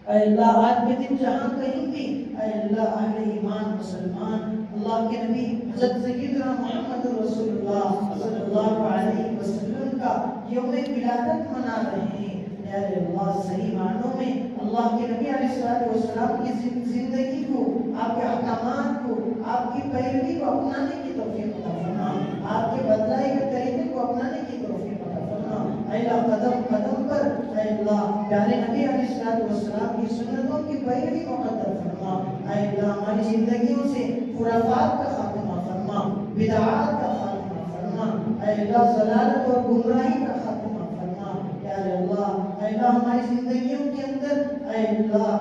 A: اے اللہ آج کے دن جہاں کہیں بھی اے اللہ اہل ایمان مسلمان اللہ کے نبی حضرت سیدنا محمد رسول اللہ صلی اللہ علیہ وسلم کا یوم ولادت منا رہے ہیں، اے اللہ صحیح معنوں میں اللہ کے نبی علیہ السلام کی زندگی کو، آپ کے احکامات کو، آپ کی پیروی کو اپنانے کی توفیق عطا فرما، آپ کے بتلائے ہوئے طریقے کو اپنانے کی توفیق عطا فرما۔ اے اللہ قدم قدم پر اے اللہ پیارے نبی علیہ السلام کی سنتوں کی پیروی مقدر فرما۔ اے اللہ ہماری زندگیوں سے خرافات کا خاتمہ فرما، بدعات کا خاتمہ فرما، اے اللہ ضلالت اور گمراہی کا خاتمہ فرما۔ پیارے اللہ اے اللہ ہماری زندگیوں کے اندر اے اللہ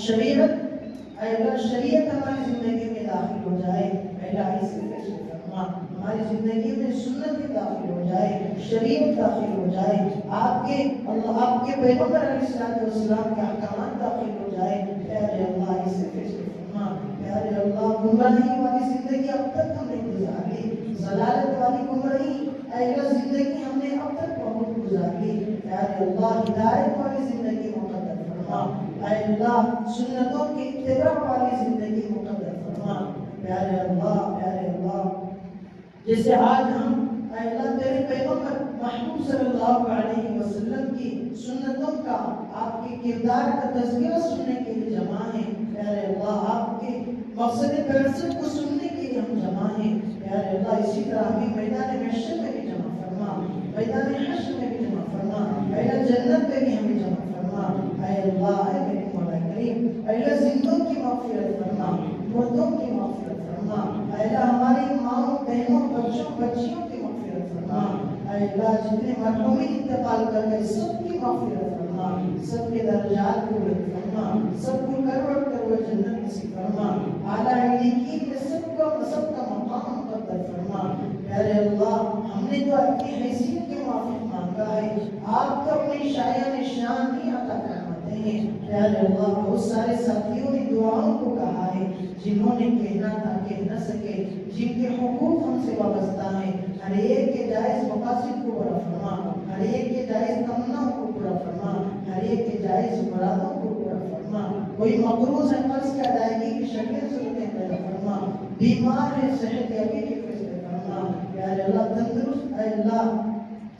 A: شریعت ہماری زندگی میں داخل ہو جائے، اے اللہ اس سے فیصلے فرما، ہماری زندگی میں سنت داخل ہو جائے، شریعت داخل ہو جائے، آپ کے پیغمبر علیہ السلام کے احکامات داخل ہو جائے، پیارے اللہ اس سے فیصلے فرما۔ پیارے اللہ گمراہی والی زندگی اب تک ہم نے گزار لی، ضلالت والی گمراہی اے اللہ زندگی ہم نے اب تک بہت گزار لی، پیارے اللہ ہدایت والی زندگی مقدر فرما، اے اللہ سنتوں کی اتباع والی زندگی مقدر فرما۔ پیارے اللہ جیسے آج ہم اے اللہ تیرے پیغمبر محبوب صلی اللہ علیہ وسلم کی سنتوں کا، آپ کے کردار کا تذکرہ سننے کے لیے جمع ہیں، پیارے اللہ آپ کے مقصد بعثت کو سننے کے لیے ہم جمع ہیں، پیارے اللہ اسی طرح ہمیں میدان محشر میں بھی جمع فرما، میدان حشر میں بھی جمع فرما، اے اللہ جنت میں بھی ہمیں جمع فرما۔ اے اللہ اے میرے مولا کریم اے اللہ زندوں کی مغفرت فرما، مردوں کی مغفرت فرما، اے اللہ ہماری ماں بہنوں بچوں بچیوں کی مغفرت فرما، اے اللہ جتنے مرحومین انتقال کر گئے سب کی مغفرت فرما، سب کے درجات کو بلند فرما، سب کو کروڑ کروڑ جنت نصیب فرما، اعلیٰ علیین میں سب کا مقام مقدر فرما۔ پیارے اللہ ہم نے تو اپنی حیثیت کے موافق مانگا ہے، آپ تو اپنی شایان شان ہی عطا فرماتے ہیں۔ پیارے اللہ بہت سارے ساتھیوں نے دعاؤں کو کہا ہے، جنہوں نے کہنا تھا کہہ نہ سکے، جن کے حقوق ہم سے وابستہ ہیں، ہر ایک کے جائز مقاصد کو پورا فرما، ہر ایک کے جائز تمناؤں کو پورا فرما، ہر ایک کے جائز مرادوں کو پورا فرما۔ کوئی مقروض ہے قرض کی ادائیگی کی شکلیں صورتیں پیدا فرما، بیمار ہے صحت یابی کے فیصلے فرما، پیارے اللہ تندرست اے اللہ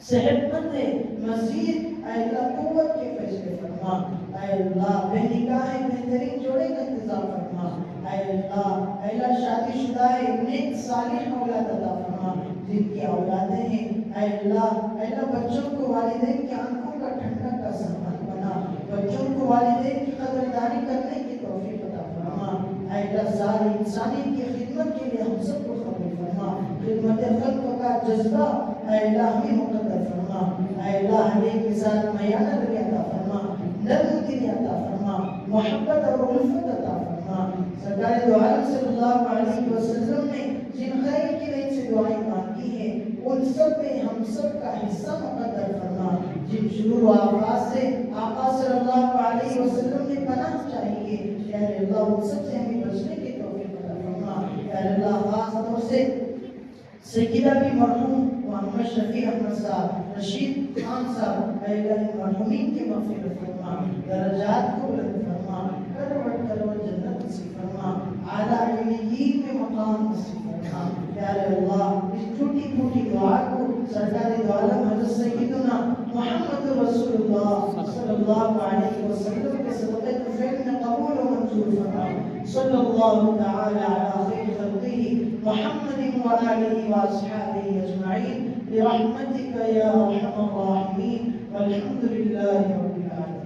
A: صحت مند ہے مزید اے اللہ قوت کے فیصلے فرما، اے اللہ بے نکاح بہترین جوڑے کا انتظام فرما، اے اللہ شادی شدہ ہے نیک صالح اولاد عطا فرما، جن کی اولادیں ہیں اے اللہ بچوں کو والدین کی آنکھوں کا ٹھنڈک کا سامان بنا، بچوں کو والدین کی قدردانی کرنے کی توفیق عطا فرما، اے اللہ ساری انسانیت کی خدمت کے لیے ہم سب کو قبول فرما، خدمت خلق کا جذبہ اے اللہ ہمیں مقدر فرما، اے اللہ ہر ایک کے ساتھ میانہ روی عطا فرما، نرم دلی عطا فرما، محبت اور الفت عطا فرما۔ سرکار دو عالم صلی اللہ علیہ وسلم نے جن خیر کی وجہ سے دعائیں مانگی ہیں ان سب میں ہم سب کا حصہ مقدر فرما، جن شرور و آفات سے آقا صلی اللہ علیہ وسلم نے پناہ چاہیے، پیارے اللہ ان سب سے ہمیں بچنے کی توفیق عطا فرما۔ پیارے اللہ خاص طور سے سیدہ بھی مرحوم محمد شفیع احمد صاحب، رشید خان صاحب، اے اللہ مرحومین کی مغفرت فرما، درجات کو بلند فرما، کروڑ کروڑ جنت نصیب فرما، اعلیٰ علیین میں مقام نصیب فرما۔ پیارے اللہ اس چھوٹی پھوٹی دعا کو سرکار دو عالم حضرت سیدنا محمد رسول اللہ صلی اللہ علیہ وسلم کے صدقے طفیل میں قبول و منظور فرما۔ صلی اللہ تعالی علی خیر خلقہ محمد وآلہ وأصحابہ اجمعین برحمتک یا ارحم الراحمین والحمد للہ رب العالمین۔